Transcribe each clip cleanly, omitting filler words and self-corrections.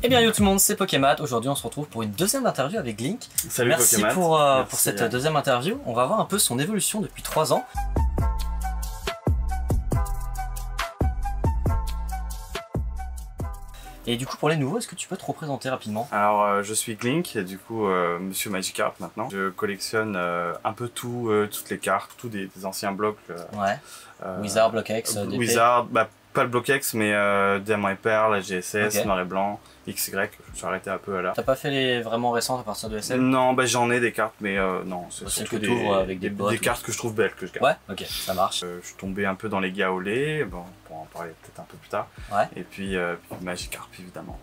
Eh bien yo tout le monde, c'est Pokémat. Aujourd'hui on se retrouve pour une deuxième interview avec Link. Salut Merci Pokémat. pour cette deuxième interview. On va voir un peu son évolution depuis 3 ans. Et du coup pour les nouveaux, est-ce que tu peux te représenter rapidement? Alors je suis Glink et du coup Monsieur Magikarp maintenant. Je collectionne un peu tout, toutes les cartes, tous des anciens blocs. Ouais. Wizard, Block X, DP. Wizard, pas le Block X mais Diamant et Perle, GSS, Noir et Blanc, XY, je me suis arrêté un peu là. T'as pas fait les vraiment récentes à partir de SL? Non, bah j'en ai des cartes mais non, c'est surtout avec des cartes que je trouve belles que je garde. Ouais, ok, ça marche. Je suis tombé un peu dans les gaolés, bon, pour en parler peut-être un peu plus tard. Ouais. Et puis Magikarp évidemment.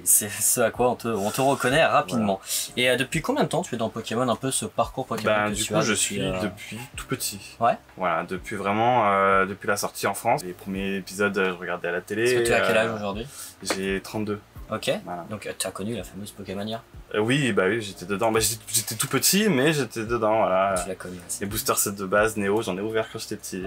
C'est ce à quoi on te reconnaît rapidement. Voilà. Et depuis combien de temps tu es dans Pokémon, un peu ce parcours Pokémon que du tu coup as je suis depuis tout petit. Ouais. Voilà, depuis vraiment, depuis la sortie en France. Les premiers épisodes je regardais à la télé. Est-ce que tu as quel âge aujourd'hui? J'ai 32. Ok, voilà. Donc tu as connu la fameuse Pokémania? Oui, bah oui, j'étais dedans. Bah, j'étais tout petit, mais j'étais dedans, voilà. Tu l'as connu aussi. Les boosters sets de base, Néo, j'en ai ouvert quand j'étais petit.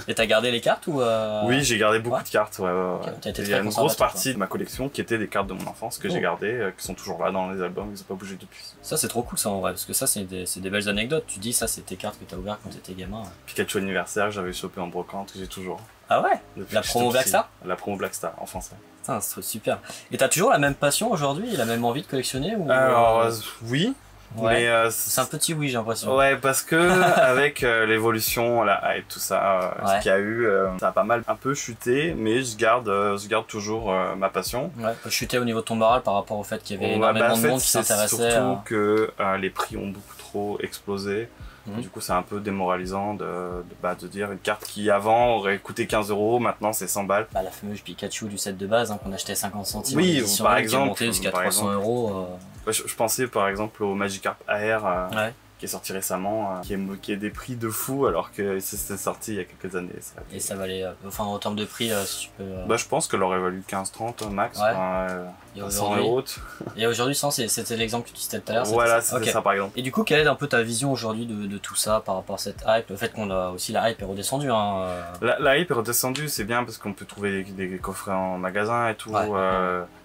Et t'as gardé les cartes ou Oui, j'ai gardé beaucoup de cartes, ouais. Okay. Il y a une grosse partie de ma collection qui était des cartes de mon enfance que j'ai gardées, qui sont toujours là dans les albums, ils n'ont pas bougé depuis. Ça c'est trop cool ça en vrai, parce que ça c'est des belles anecdotes. Tu dis ça c'est tes cartes que t'as ouvertes quand t'étais gamin. Pikachu anniversaire que j'avais chopé en brocante, que j'ai toujours. Ah ouais? La promo Blackstar? La promo Blackstar, en français. Putain, c'est super. Et t'as toujours la même passion aujourd'hui, la même envie de collectionner ou... Alors, oui. Ouais. Mais c'est un petit oui, j'ai l'impression. Ouais, parce que avec l'évolution, la hype, tout ça, ce qu'il y a eu, ça a pas mal un peu chuté, mais je garde toujours ma passion. Ouais, chuter au niveau de ton moral par rapport au fait qu'il y avait énormément de monde qui s'intéressait. Surtout que les prix ont beaucoup trop explosé. Du coup, c'est un peu démoralisant de dire une carte qui avant aurait coûté 15 €, maintenant c'est 100 balles. Bah, la fameuse Pikachu du set de base qu'on achetait 50 centimes. Oui, par exemple. Qui est monté jusqu'à 300 €. Je pensais par exemple au Magikarp AR. Ouais. Qui est sorti récemment, qui est des prix de fou alors que c'est sorti il y a quelques années. Et ça valait, enfin en termes de prix, si tu peux... Bah je pense qu'elle aurait valu 15-30 max, ouais. 100 €. Et aujourd'hui 100, c'était l'exemple que tu citais tout à l'heure. Voilà, c'était ça par exemple. Et du coup, quelle est un peu ta vision aujourd'hui de tout ça par rapport à cette hype? Le fait qu'on a aussi la hype est redescendue. Hein. La hype est redescendue, c'est bien parce qu'on peut trouver des coffrets en magasin et tout. Ouais.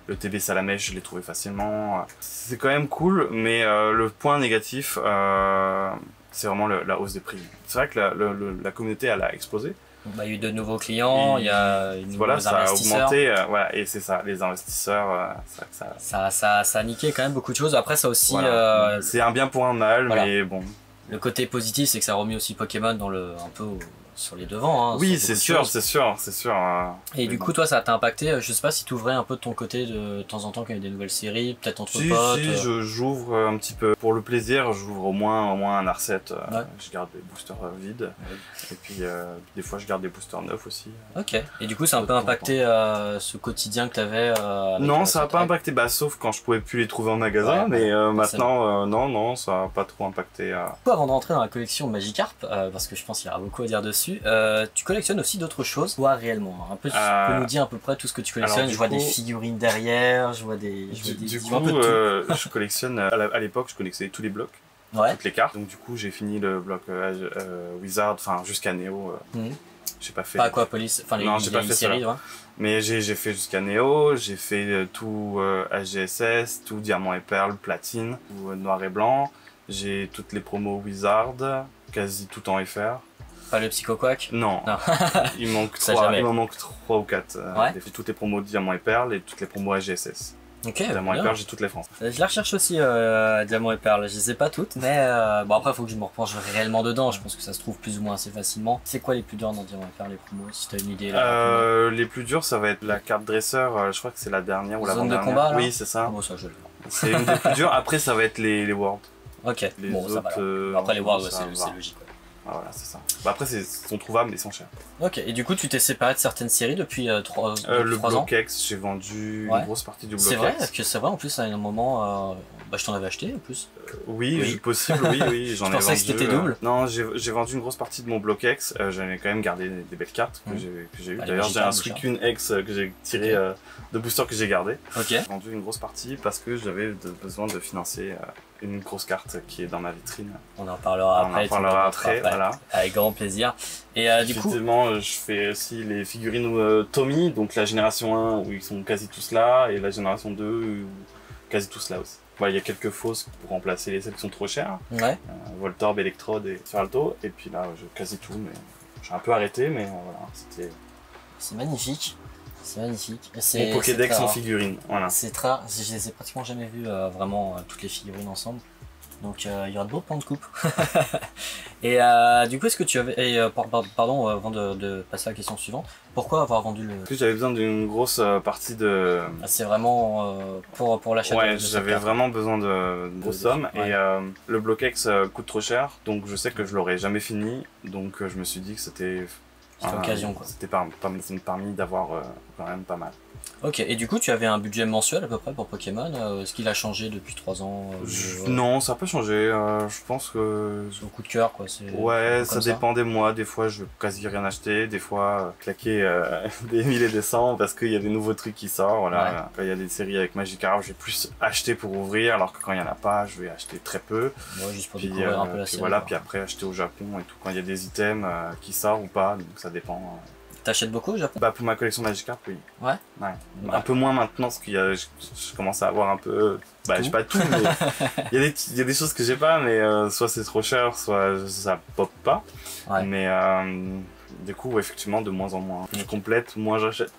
Le TB Salamèche, je l'ai trouvé facilement. C'est quand même cool, mais le point négatif, c'est vraiment la hausse des prix. C'est vrai que la communauté, elle a explosé. Bah, il y a eu de nouveaux clients, il y a une voilà, ça a augmenté, voilà, et c'est ça, les investisseurs, ça a niqué quand même beaucoup de choses. Après, ça aussi... Voilà. C'est un bien pour un mal, voilà. Mais bon. Le côté positif, c'est que ça a remis aussi Pokémon dans un peu... sur les devants. Hein, oui, c'est sûr. Et du coup, toi, ça t'a impacté. Je sais pas si tu ouvrais un peu de ton côté de temps en temps quand il y a des nouvelles séries, peut-être entre potes. Si, j'ouvre un petit peu. Pour le plaisir, j'ouvre au moins un R7. Je garde des boosters vides. Ouais. Et puis, des fois, je garde des boosters neufs aussi. Ok. Et du coup, ça a un peu impacté ce quotidien que t'avais non, ça n'a pas impacté, sauf quand je pouvais plus les trouver en magasin. Ouais, mais maintenant, non, ça n'a pas trop impacté. Avant de rentrer dans la collection Magikarp, parce que je pense qu'il y aura beaucoup à dire dessus, tu collectionnes aussi d'autres choses, toi réellement. Un peu, tu peux nous dire à peu près tout ce que tu collectionnes. Alors, je vois des figurines derrière, je vois des. Du coup, je collectionne. À l'époque, je collectionnais tous les blocs, toutes les cartes. Donc du coup, j'ai fini le bloc Wizard, enfin jusqu'à Néo. J'ai pas fait. Pas Aquapolis, enfin j'ai pas fait série. Mais j'ai fait jusqu'à Néo, j'ai fait tout HGSS, tout Diamant et Perle, Platine, tout Noir et Blanc. J'ai toutes les promos Wizard, quasi tout en FR. Pas le Psycho Quack? Non. Il m'en manque 3 ou 4. J'ai fait toutes les promos Diamant et Perle et toutes les promos AGSS. Ok. Diamant et Perle, j'ai toutes les France. Je la recherche aussi, Diamant et Perle. Je les ai pas toutes, mais bon après, il faut que je me replonge réellement dedans. Je pense que ça se trouve plus ou moins assez facilement. C'est quoi les plus durs dans Diamant et Perle, les promos, si t'as une idée là? Les plus durs, ça va être la carte dresseur. Je crois que c'est la dernière ou l'avant-dernière. Zone de combat, là? Oui, c'est ça. Bon, ça, je l'ai. C'est une des plus dures. Après, ça va être les Worlds. Ok. Les bon, autres, ça va. Après, les Worlds, c'est logique. Voilà, c'est ça. Après, ils sont trouvables, mais ils sont chers. Ok, et du coup, tu t'es séparé de certaines séries depuis 3 ans? Le Block X, j'ai vendu une grosse partie du Block X. C'est vrai, en plus, à un moment, Bah, je t'en avais acheté en plus. Oui, possible, oui, j'en ai vendu. Je pensais que c'était double. Non, j'ai vendu une grosse partie de mon Block-X. J'en ai quand même gardé des belles cartes que j'ai eues. D'ailleurs, j'ai un Suicune X que j'ai tiré de booster que j'ai gardé. J'ai vendu une grosse partie parce que j'avais besoin de financer une grosse carte qui est dans ma vitrine. On en parlera après. Voilà. Avec grand plaisir. Et du coup, effectivement, je fais aussi les figurines Tommy, donc la génération 1 où ils sont quasi tous là, et la génération 2 où quasi tous là aussi. Il y a quelques fausses pour remplacer celles qui sont trop chères. Ouais. Voltorb, Electrode et Feralto. Et puis là, quasi tout, mais j'ai un peu arrêté, mais voilà, c'était... C'est magnifique. C'est magnifique. Mon Pokédex en figurines, voilà. C'est très rare. Je les ai pratiquement jamais vus vraiment toutes les figurines ensemble. Donc il y aura de beaux plans de coupe. Et du coup, est-ce que tu avais... pardon, avant de passer à la question suivante, pourquoi avoir vendu le... Parce que j'avais besoin d'une grosse partie de... C'est vraiment pour l'achat de... Ouais, j'avais vraiment besoin de grosses sommes. Et le Block-X coûte trop cher, donc je sais que je l'aurais jamais fini. Donc je me suis dit que c'était... l'occasion, quoi. C'était permis d'avoir quand même pas mal. Ok, et du coup, tu avais un budget mensuel à peu près pour Pokémon. Est-ce qu'il a changé depuis 3 ans Non, ça n'a pas changé. Je pense que... C'est au coup de cœur, quoi. Ouais, ça dépend des mois. Des fois, je vais quasi rien acheter. Des fois, claquer des 1000 et des 100 parce qu'il y a des nouveaux trucs qui sortent. Voilà. Quand il y a des séries avec Magikarp, je vais plus acheter pour ouvrir, alors que quand il n'y en a pas, je vais acheter très peu. Ouais, juste pour découvrir un peu la série. Voilà, puis après, acheter au Japon et tout. Quand il y a des items qui sortent ou pas, donc ça dépend. T'achètes beaucoup au Japon? Bah pour ma collection Magikarp, oui. Ouais. Un peu moins maintenant parce qu'il y a, je commence à avoir un peu, j'ai pas tout, mais il y a des choses que j'ai pas, mais soit c'est trop cher, soit ça pop pas. Ouais. Mais du coup, effectivement, de moins en moins. Plus je complète, moins j'achète.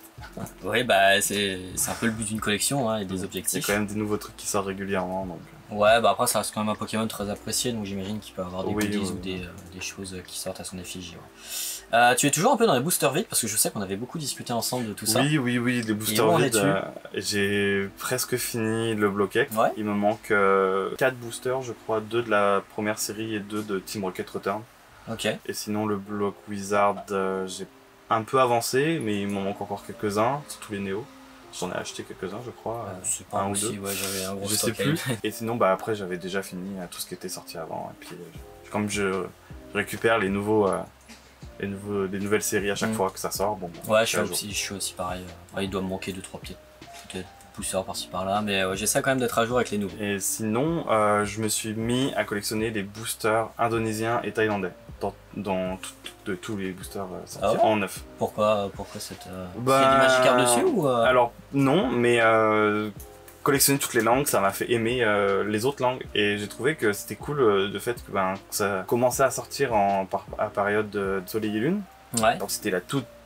Oui, bah c'est un peu le but d'une collection et des objectifs. Il y a quand même des nouveaux trucs qui sortent régulièrement, donc. Ouais, bah après ça reste quand même un Pokémon très apprécié, donc j'imagine qu'il peut avoir des goodies ou des choses qui sortent à son effigie. Ouais. Tu es toujours un peu dans les boosters vides parce que je sais qu'on avait beaucoup discuté ensemble de tout ça. Oui, les boosters vides. J'ai presque fini le Block-X. Ouais. Il me manque 4 boosters, je crois, 2 de la première série et 2 de Team Rocket Return. Ok. Et sinon le Block Wizard, j'ai un peu avancé, mais il m'en manque encore quelques-uns, surtout les Néo. J'en ai acheté quelques-uns, je crois. C'est pas un aussi, ou deux. Ouais, j'avais un gros je sais plus. Et sinon, après, j'avais déjà fini tout ce qui était sorti avant. Et puis, comme je récupère les des nouvelles séries à chaque fois que ça sort, bon. Ouais, je suis aussi pareil. Il doit me manquer 2-3 peut-être pousseurs par-ci par-là, mais j'essaie quand même d'être à jour avec les nouveaux. Et sinon, je me suis mis à collectionner les boosters indonésiens et thaïlandais dans tous les boosters sortis en neuf. Pourquoi cette... Il y a des Magikarp dessus ou Alors non, mais collectionner toutes les langues, ça m'a fait aimer les autres langues, et j'ai trouvé que c'était cool le fait que ça commençait à sortir à période de Soleil et Lune. Ouais. Donc c'était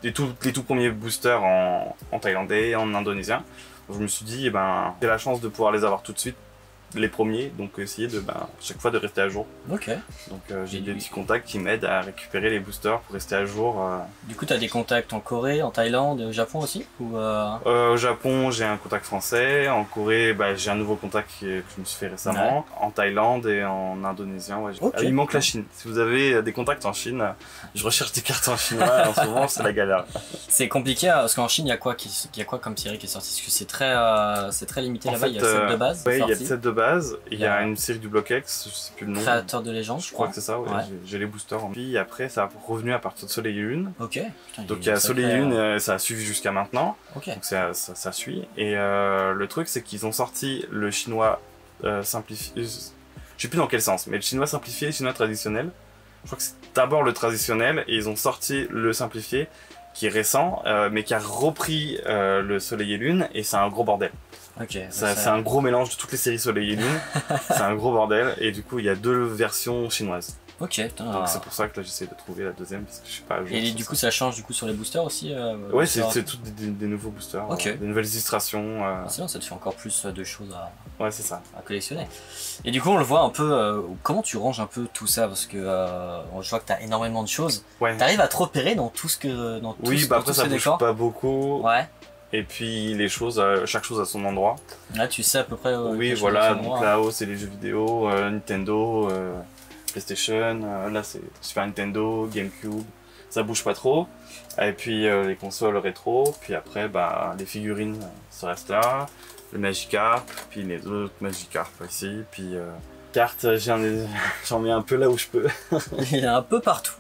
les tout premiers boosters en thaïlandais, en indonésien. Donc, je me suis dit, j'ai la chance de pouvoir les avoir tout de suite, les premiers, donc essayer de chaque fois de rester à jour. Ok. Donc j'ai des petits contacts qui m'aident à récupérer les boosters pour rester à jour. Du coup, tu as des contacts en Corée, en Thaïlande et au Japon aussi ou Au Japon, j'ai un contact français. En Corée, j'ai un nouveau contact que je me suis fait récemment. Ouais. En Thaïlande et en indonésien, ouais. Okay. Il manque la Chine. Si vous avez des contacts en Chine, je recherche des cartes en chinois. En ce moment, c'est la galère. C'est compliqué parce qu'en Chine, il y a quoi comme série qui est sortie? Parce que c'est très limité là-bas. Il y a 7 de base. Oui, il y a 7 de base. Il y a une série du Block-X, je sais plus le nom. Créateur de légende, je crois que c'est ça, ouais. J'ai les boosters. Puis après, ça a revenu à partir de Soleil et Lune. Ok. Putain, donc il y a Soleil et Lune, ça a suivi jusqu'à maintenant. Ok. Donc ça suit. Et le truc, c'est qu'ils ont sorti le chinois simplifié. Je sais plus dans quel sens, mais le chinois simplifié et le chinois traditionnel. Je crois que c'est d'abord le traditionnel et ils ont sorti le simplifié qui est récent, mais qui a repris le Soleil et Lune, et c'est un gros bordel. Okay, c'est un gros mélange de toutes les séries Soleil et Lune. C'est un gros bordel, et du coup il y a 2 versions chinoises. Ok, donc c'est pour ça que là j'essaie de trouver la deuxième, parce que je sais pas. Et du coup ça change sur les boosters aussi ouais, c'est tous des nouveaux boosters, des nouvelles illustrations. Sinon ça te fait encore plus de choses c'est ça. À collectionner. Et du coup on le voit un peu, comment tu ranges un peu tout ça, parce que je vois que tu as énormément de choses. Ouais. Tu arrives à te repérer dans tout ce que... après ça bouge pas beaucoup. Ouais. Et puis les choses, chaque chose à son endroit. Là tu sais à peu près... oui, voilà, donc là-haut c'est les jeux vidéo, Nintendo, PlayStation, là c'est Super Nintendo, GameCube, ça bouge pas trop. Et puis les consoles rétro, puis après les figurines, ça reste là. le Magikarp, puis les autres Magikarp ici, puis cartes, j'en mets un peu là où je peux. Il y en a un peu partout.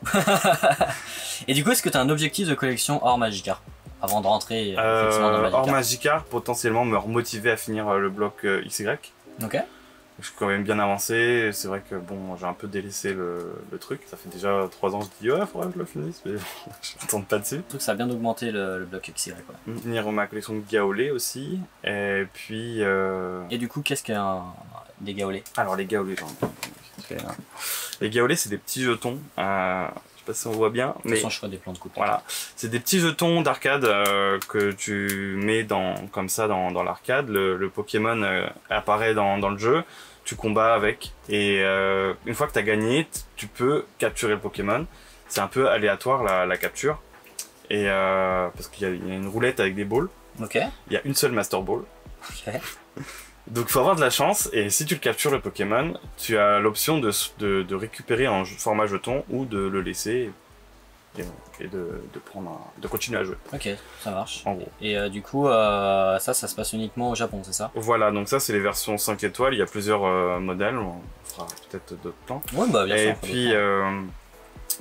Et du coup, est-ce que tu as un objectif de collection hors Magikarp avant de rentrer effectivement dans Magikarp? Hors Magikarp, potentiellement me remotiver à finir le bloc XY. Ok. Je suis quand même bien avancé, c'est vrai que bon, j'ai un peu délaissé le truc. Ça fait déjà 3 ans que je dis ouais, faudrait que je le finisse, mais je ne tente pas dessus. Le truc, ça a bien augmenté le bloc XY, quoi. Finir ma collection de Gaolé aussi, et puis... Et du coup, qu'est-ce qu'un des Gaolé? Alors les Gaolé, les Gaolé, c'est des petits jetons, je sais pas si on voit bien, mais... Sans choix des plans de coupe. Voilà, c'est des petits jetons d'arcade que tu mets comme ça dans l'arcade. Le Pokémon apparaît dans le jeu, tu combats avec, et une fois que tu as gagné, tu peux capturer le Pokémon. C'est un peu aléatoire la capture, et parce qu'il y a une roulette avec des balls. Ok. Il y a une seule Master Ball. Ok. Donc il faut avoir de la chance, et si tu le captures le Pokémon, tu as l'option de récupérer en format jeton ou de le laisser et de continuer à jouer. Ok, ça marche. En gros. Et du coup, ça se passe uniquement au Japon, c'est ça? Voilà, donc ça c'est les versions 5 étoiles, il y a plusieurs modèles, on fera peut-être d'autres plans. Ouais, bah bien sûr. Et puis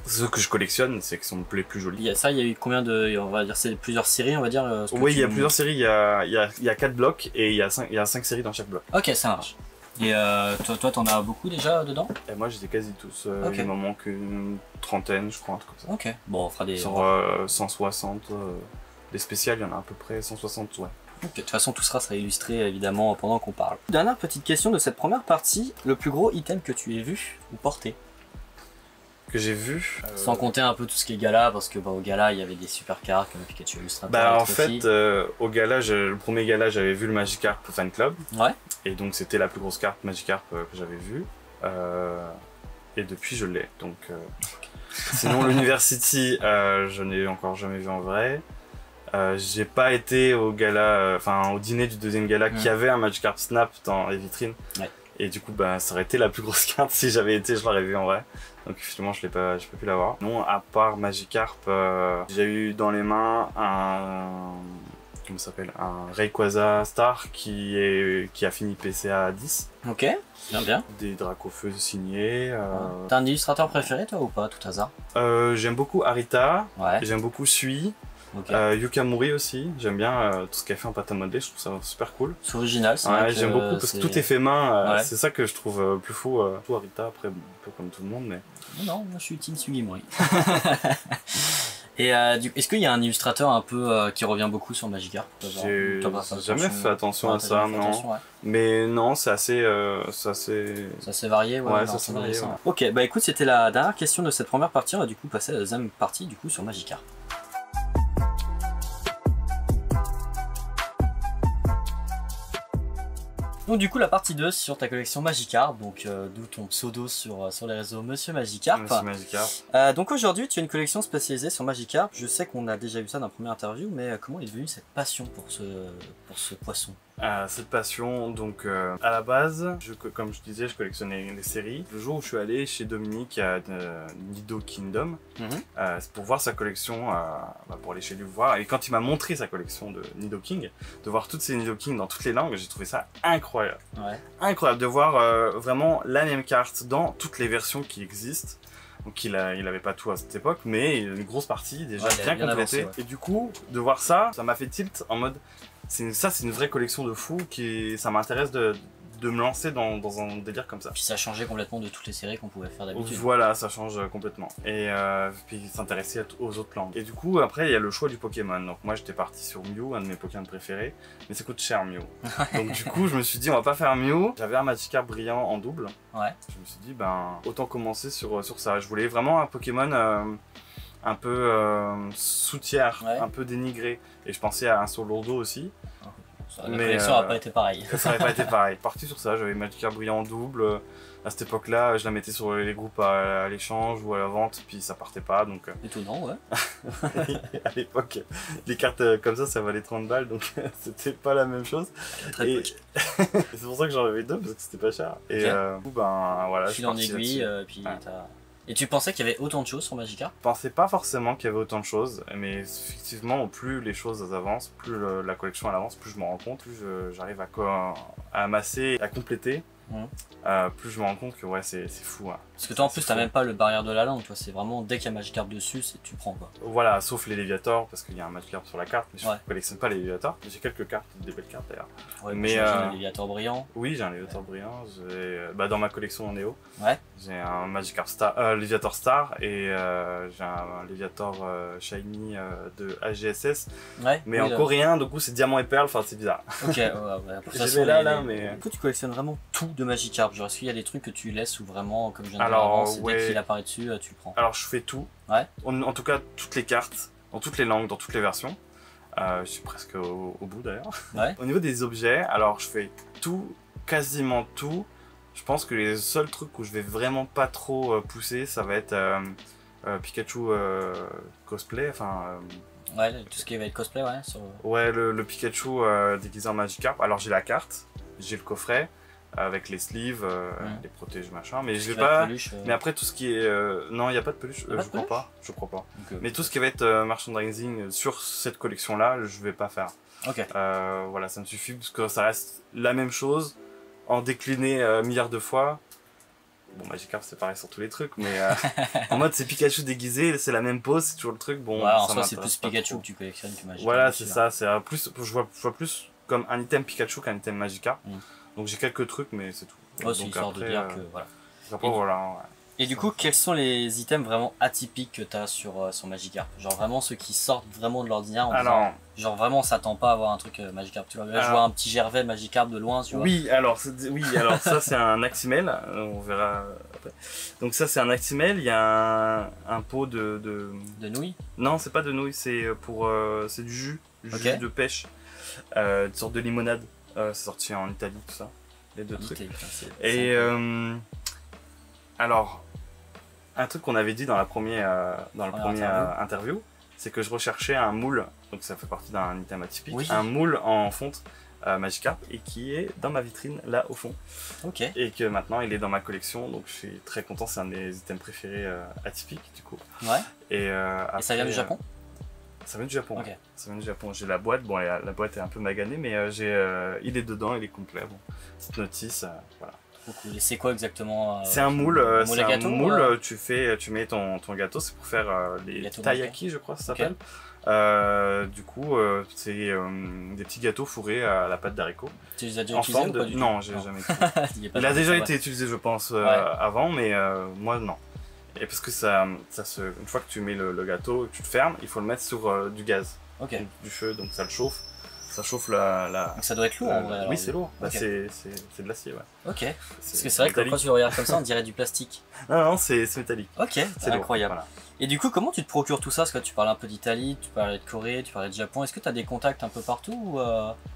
ceux que je collectionne, c'est qu'ils sont les plus jolis. Il y a eu combien de, on va dire, c'est plusieurs séries, on va dire. Oui, il y a plusieurs séries, il y a 4 blocs et il y a 5 séries dans chaque bloc. Ok, ça marche. Et toi, t'en as beaucoup déjà dedans? Et moi, je les ai quasi tous. Ok. Il m'en manque une trentaine, je crois, un truc comme ça. Ok. Bon, on fera des. Sur 160, des spéciales, il y en a à peu près 160, ouais. Ok, de toute façon, tout sera illustré évidemment pendant qu'on parle. Dernière petite question de cette première partie, le plus gros item que tu aies vu ou porté? Que j'ai vu. Sans compter un peu tout ce qui est gala, parce que bah, au gala il y avait des super cartes comme Pikachu Illustrator. Bah en fait, au gala, le premier gala, j'avais vu le Magikarp Fan Club. Ouais. Et donc c'était la plus grosse carte Magikarp que j'avais vue. Et depuis je l'ai. Donc sinon l'University, je n'ai encore jamais vu en vrai. J'ai pas été au gala, au dîner du deuxième gala qui avait un Magikarp Snap dans les vitrines. Ouais. Et du coup, bah, ça aurait été la plus grosse carte si j'avais été, je l'aurais vu en vrai. Donc finalement, je n'ai pas pu l'avoir. Non, à part Magikarp, j'ai eu dans les mains comment ça s'appelle, un Rayquaza Star qui a fini PCA 10. Ok, bien. Des Dracofeu signés. T'as un illustrateur préféré toi ou pas, tout hasard? J'aime beaucoup Arita, ouais. J'aime beaucoup Sui. Okay. Yukamuri aussi, j'aime bien tout ce qu'elle fait en pâte à modeler, je trouve ça super cool. C'est original, c'est ouais, j'aime beaucoup parce que tout est fait main, ouais. C'est ça que je trouve plus fou. Tout Arita, après, bon, un peu comme tout le monde, mais. Non, moi je suis Team Sugimori. Et est-ce qu'il y a un illustrateur un peu qui revient beaucoup sur Magikarp? J'ai jamais fait attention à ça, non. Attention, ouais. Mais non, c'est assez varié, ouais, ça c'est varié. Ouais. Ok, bah écoute, c'était la dernière question de cette première partie. On va du coup passer à la deuxième partie du coup sur Magikarp. Donc du coup la partie 2 sur ta collection Magikarp, donc d'où ton pseudo sur les réseaux Monsieur Magikarp. Monsieur Magikarp. Donc aujourd'hui tu as une collection spécialisée sur Magikarp. Je sais qu'on a déjà vu ça dans la première interview, mais comment est devenue cette passion pour ce poisson? Cette passion, donc à la base, comme je disais, je collectionnais les séries. Le jour où je suis allé chez Dominique à Nido Kingdom, c'est pour voir sa collection, pour aller chez lui voir. Et quand il m'a montré sa collection de Nidoking, de voir toutes ces Nidoking dans toutes les langues, j'ai trouvé ça incroyable. Ouais. Incroyable de voir vraiment la même carte dans toutes les versions qui existent. Donc il avait pas tout à cette époque, mais une grosse partie déjà bien complétée. Ouais. Et du coup, de voir ça m'a fait tilt en mode... c'est une vraie collection de fous ça m'intéresse de me lancer dans un délire comme ça. Puis ça changeait complètement de toutes les séries qu'on pouvait faire d'habitude. Voilà, ça change complètement. Et puis s'intéresser aux autres langues. Et du coup, après, il y a le choix du Pokémon. Donc moi, j'étais parti sur Mew, un de mes Pokémon préférés. Mais ça coûte cher, Mew. Donc du coup, je me suis dit, on va pas faire Mew. J'avais un Magikarp brillant en double. Ouais. Je me suis dit, autant commencer sur ça. Je voulais vraiment un Pokémon... un peu sous-tiers, un peu dénigré. Et je pensais à un Solourdo aussi. La collection n'a pas été pareille. Ça n'aurait pas été pareil. Parti sur ça, j'avais Magikarp brillant en double. À cette époque-là, je la mettais sur les groupes à l'échange ou à la vente, puis ça partait pas. Donc... Étonnant, ouais. À l'époque, les cartes comme ça valait 30 balles, donc c'était pas la même chose. Et c'est pour ça que j'en avais deux, parce que c'était pas cher. Et okay. voilà, je suis en aiguille, puis t'as... Et tu pensais qu'il y avait autant de choses sur Magikarp? Je pensais pas forcément qu'il y avait autant de choses, mais effectivement, plus les choses avancent, plus la collection elle avance, plus je m'en rends compte, plus j'arrive à amasser, à compléter. Mhm. Plus je me rends compte que ouais, c'est fou. Hein. Parce que toi en plus t'as même pas le barrière de la langue, toi c'est vraiment dès qu'il y a Magikarp dessus, tu prends quoi. Voilà, sauf les Léviators, parce qu'il y a un Magikarp sur la carte, mais je Ouais. collectionne pas les Léviators. J'ai quelques cartes, des belles cartes d'ailleurs. Ouais, mais un Léviator brillant. oui, j'ai un Léviator brillant. Dans ma collection en Néo, Ouais. j'ai un Magikarp Star, Léviator Star et j'ai un Léviator Shiny de AGSS, Ouais. mais oui, en coréen, du coup c'est diamant et perle, enfin c'est bizarre. Ok, ouais, J'ai là, mais. Du coup, tu collectionnes vraiment tout de Magikarp. Genre, est-ce qu'il y a des trucs que tu laisses ou vraiment, comme je viens de dire Alors, avant, c'est ouais. dès qu'il apparaît dessus, tu le prends? Alors je fais tout. Ouais. En tout cas, toutes les cartes, dans toutes les langues, dans toutes les versions. Je suis presque au bout d'ailleurs. Ouais. Au niveau des objets, alors je fais tout, quasiment tout. Je pense que les seuls trucs où je vais vraiment pas trop pousser, ça va être Pikachu cosplay, enfin. Ouais, tout ce qui va être cosplay, ouais. Ouais, le Pikachu déguisé en Magikarp. Alors j'ai la carte, j'ai le coffret avec les sleeves, les protèges machin, mais je vais pas. Peluche, Mais après tout ce qui est non, il y a pas de peluche, Y a pas de je crois peluche pas, je crois pas. Okay. Mais tout ce qui va être merchandising sur cette collection là, je vais pas faire. Ok. Voilà, ça me suffit parce que ça reste la même chose en décliné milliards de fois. Bon, Magikarp c'est pareil sur tous les trucs, mais en mode c'est Pikachu déguisé, c'est la même pose, c'est toujours le truc. Bon, ouais, en ça soi c'est plus Pikachu trop. que tu collectionnes que Magikarp. Voilà, c'est ça, c'est plus, je vois plus comme un item Pikachu qu'un item Magikarp. Donc j'ai quelques trucs, mais c'est tout. Oh, c'est histoire de dire que voilà. Après, voilà, ouais. Et du coup, quels sont les items vraiment atypiques que tu as sur Magikarp? Genre vraiment ceux qui sortent vraiment de l'ordinaire en disant, genre vraiment on s'attend pas à avoir un truc Magikarp. Tu vois, là, je vois un petit Gervais Magikarp de loin, tu vois. Oui, alors ça c'est un Actimel, on verra après. Donc ça c'est un Actimel, il y a un pot de nouilles? Non, c'est pas de nouilles, c'est c'est du jus okay. de pêche, une sorte de limonade, c'est sorti en Italie tout ça, les deux trucs. Et alors, un truc qu'on avait dit dans la première interview, c'est que je recherchais un moule, donc ça fait partie d'un item atypique, oui. Un moule en fonte Magikarp et qui est dans ma vitrine là au fond. Ok. Et que maintenant il est dans ma collection, donc je suis très content, c'est un des items préférés atypiques du coup. Ouais. Et après, ça vient du Japon? Ça vient du Japon. Okay. Ça vient du Japon. J'ai la boîte, bon la boîte est un peu maganée, mais il est dedans, il est complet. Bon. Petite notice, voilà. Cool. Et c'est quoi exactement c'est un moule, tu mets ton gâteau, c'est pour faire les taiyaki, je crois que ça s'appelle. Okay. Du coup, c'est des petits gâteaux fourrés à la pâte d'haricot. Tu les as déjà utilisés ou pas du tout? Non, j'ai jamais utilisé. Il a déjà été utilisé, je pense, avant, mais moi non. Et parce que une fois que tu mets le gâteau et que tu le fermes, il faut le mettre sur du gaz, okay. Donc, du feu, donc ça le chauffe. Ça chauffe la... Donc ça doit être lourd en vrai alors. Oui, c'est lourd. Okay. Bah, c'est de l'acier, ouais. Ok. Parce que c'est vrai que quand tu le regardes comme ça, on dirait du plastique. Non, c'est métallique. Ok, c'est incroyable. Voilà. Et du coup, comment tu te procures tout ça? Parce que tu parlais un peu d'Italie, tu parlais de Corée, tu parlais de Japon. Est-ce que tu as des contacts un peu partout ou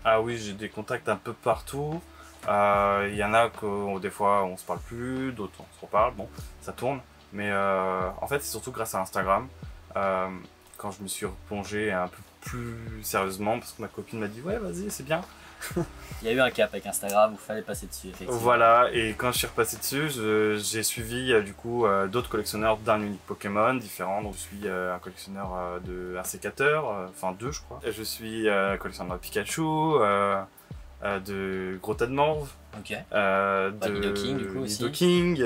Ah oui, j'ai des contacts un peu partout. Il y en a que des fois on se parle plus, d'autres on se reparle. Bon, ça tourne. Mais en fait, c'est surtout grâce à Instagram. Quand je me suis replongé un peu plus sérieusement, parce que ma copine m'a dit ouais vas-y c'est bien. Il y a eu un cap avec Instagram où il fallait passer dessus effectivement. Voilà, et quand je suis repassé dessus, j'ai suivi du coup d'autres collectionneurs d'un unique Pokémon différents. Donc je suis un collectionneur de un sécateur, enfin deux je crois. Je suis collectionneur de Pikachu, de Grotadmorve, okay. de Nidoking du coup aussi. Nidoking,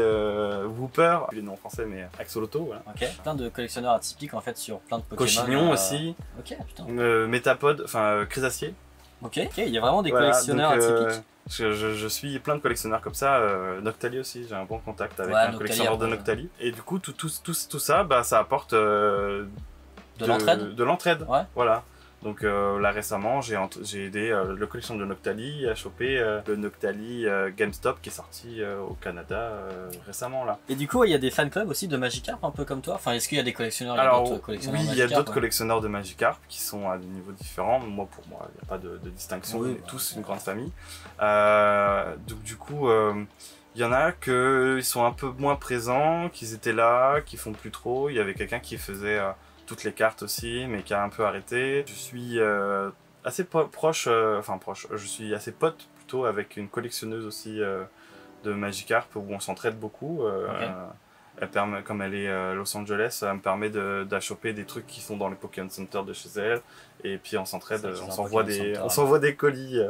Wooper, les noms en français mais Axolotl, voilà. Ok. Plein de collectionneurs atypiques en fait sur plein de Pokémon. Cochignon aussi. Ok, putain. Métapode, enfin Crésacier. Ok, il y a vraiment des collectionneurs atypiques. Je suis plein de collectionneurs comme ça, Noctali aussi, j'ai un bon contact avec un collectionneur de Noctali. Et du coup, tout ça, bah, ça apporte de l'entraide. De l'entraide, ouais. Voilà. Donc là récemment, j'ai aidé le collection de Noctali à choper le Noctali GameStop qui est sorti au Canada récemment là. Et du coup, il y a des fan clubs aussi de Magikarp un peu comme toi. Enfin, est-ce qu'il y a des collectionneurs? Alors oui, il y a d'autres collectionneurs de Magikarp qui sont à des niveaux différents. Moi, pour moi, il n'y a pas de distinction. Oui, on est tous une grande famille. Donc du coup, il y en a qui sont un peu moins présents, qui étaient là, qui font plus trop. Il y avait quelqu'un qui faisait toutes les cartes aussi, mais qui a un peu arrêté. Je suis assez proche, je suis assez pote plutôt avec une collectionneuse aussi de Magikarp où on s'entraide beaucoup. comme elle est Los Angeles, elle me permet d'achoper des trucs qui sont dans les Pokémon Center de chez elle. Et puis on s'entraide, on s'envoie des colis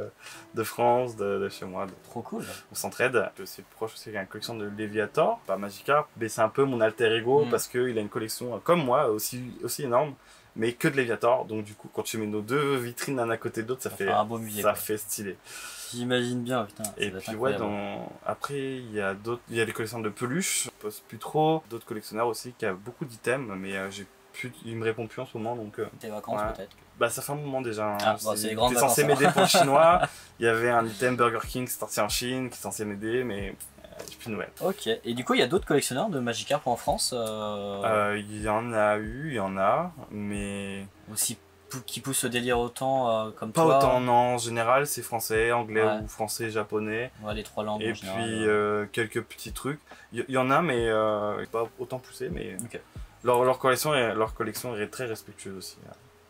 de France, de chez moi. Trop cool. On s'entraide. Je suis proche aussi, il y a une collection de Léviator, pas Magikarp, mais c'est un peu mon alter ego parce qu'il a une collection comme moi, aussi énorme, mais que de Léviator. Donc du coup, quand tu mets nos deux vitrines l'un à côté de l'autre, ça fait un beau musée, ça fait stylé. J'imagine bien, putain. Et puis ouais, après il y a des collections de peluches, je pose plus trop. D'autres collectionneurs aussi qui a beaucoup d'items, mais ils me répondent plus en ce moment, donc... Tes vacances peut-être? Bah ça fait un moment déjà. C'est les grandes vacances. T'es censé m'aider pour le chinois. Il y avait un item Burger King qui est sorti en Chine qui est censé m'aider, mais j'ai plus de nouvelles. Ok. Et du coup, il y a d'autres collectionneurs de Magikarp en France Il y en a, mais... Aussi qui poussent le délire autant comme pas toi? Pas autant, non. En général, c'est français, anglais ou français, japonais. Ouais, les 3 langues et en général. Et puis quelques petits trucs. Il y en a, mais pas autant poussé, mais... Okay. Leur collection est très respectueuse aussi.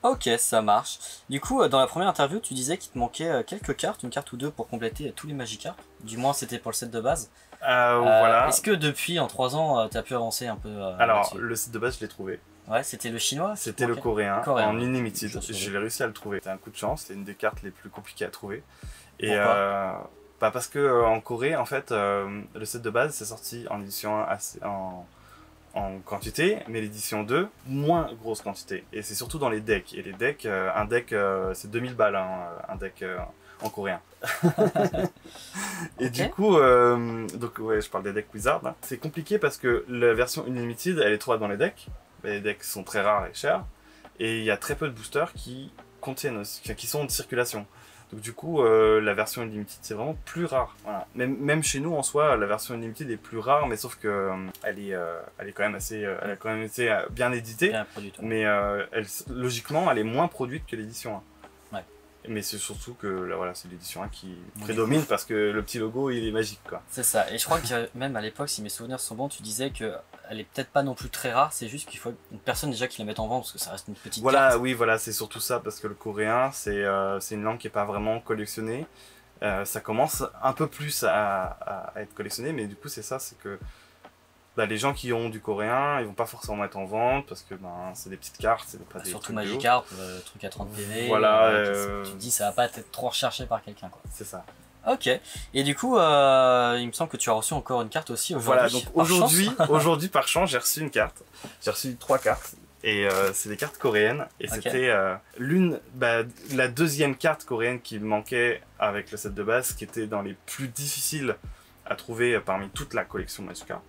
Ok, ça marche. Du coup, dans la première interview, tu disais qu'il te manquait quelques cartes, une carte ou deux pour compléter tous les Magikarp. Du moins, c'était pour le set de base. Voilà. Est-ce que depuis, en 3 ans, tu as pu avancer un peu Alors, le set de base, je l'ai trouvé. Ouais, c'était le chinois? C'était le coréen, en Unlimited. J'ai réussi à le trouver. C'était un coup de chance, c'est une des cartes les plus compliquées à trouver. Et parce que en Corée, en fait, le set de base, c'est sorti en édition 1 en quantité, mais l'édition 2, moins grosse quantité. Et c'est surtout dans les decks. Et les decks, un deck, c'est 2000 balles, un deck en coréen. Et du coup, donc ouais, je parle des decks Wizard. C'est compliqué parce que la version Unlimited, elle est trouvable dans les decks. Les decks sont très rares et chers. Et il y a très peu de boosters qui sont en circulation. Donc du coup, la version Unlimited, c'est vraiment plus rare. Voilà. Même chez nous, en soi, la version Unlimited est plus rare, mais sauf que elle est quand même assez, elle a quand même été bien éditée. Bien produite, ouais. Mais logiquement, elle est moins produite que l'édition 1. Ouais. Mais c'est surtout que là, voilà, c'est l'édition 1 qui prédomine parce que le petit logo, il est magique, quoi. C'est ça. Et je crois que même à l'époque, si mes souvenirs sont bons, tu disais que elle est peut-être pas non plus très rare, c'est juste qu'il faut une personne déjà qui la mette en vente parce que ça reste une petite carte. Oui, voilà, c'est surtout ça parce que le coréen, c'est une langue qui est pas vraiment collectionnée. Ça commence un peu plus à être collectionné, mais du coup, c'est que les gens qui ont du coréen, ils vont pas forcément mettre en vente parce que c'est des petites cartes, c'est pas des surtout Magikarp, le truc à 30 PV. Voilà. Tu te dis ça va pas être trop recherché par quelqu'un, quoi. C'est ça. Ok. Et du coup, il me semble que tu as reçu encore une carte aussi aujourd'hui. Voilà, donc aujourd'hui par chance, j'ai reçu une carte. J'ai reçu 3 cartes. Et c'est des cartes coréennes. Et c'était la deuxième carte coréenne qui me manquait avec le set de base, qui était dans les plus difficiles à trouver parmi toute la collection Magikarp.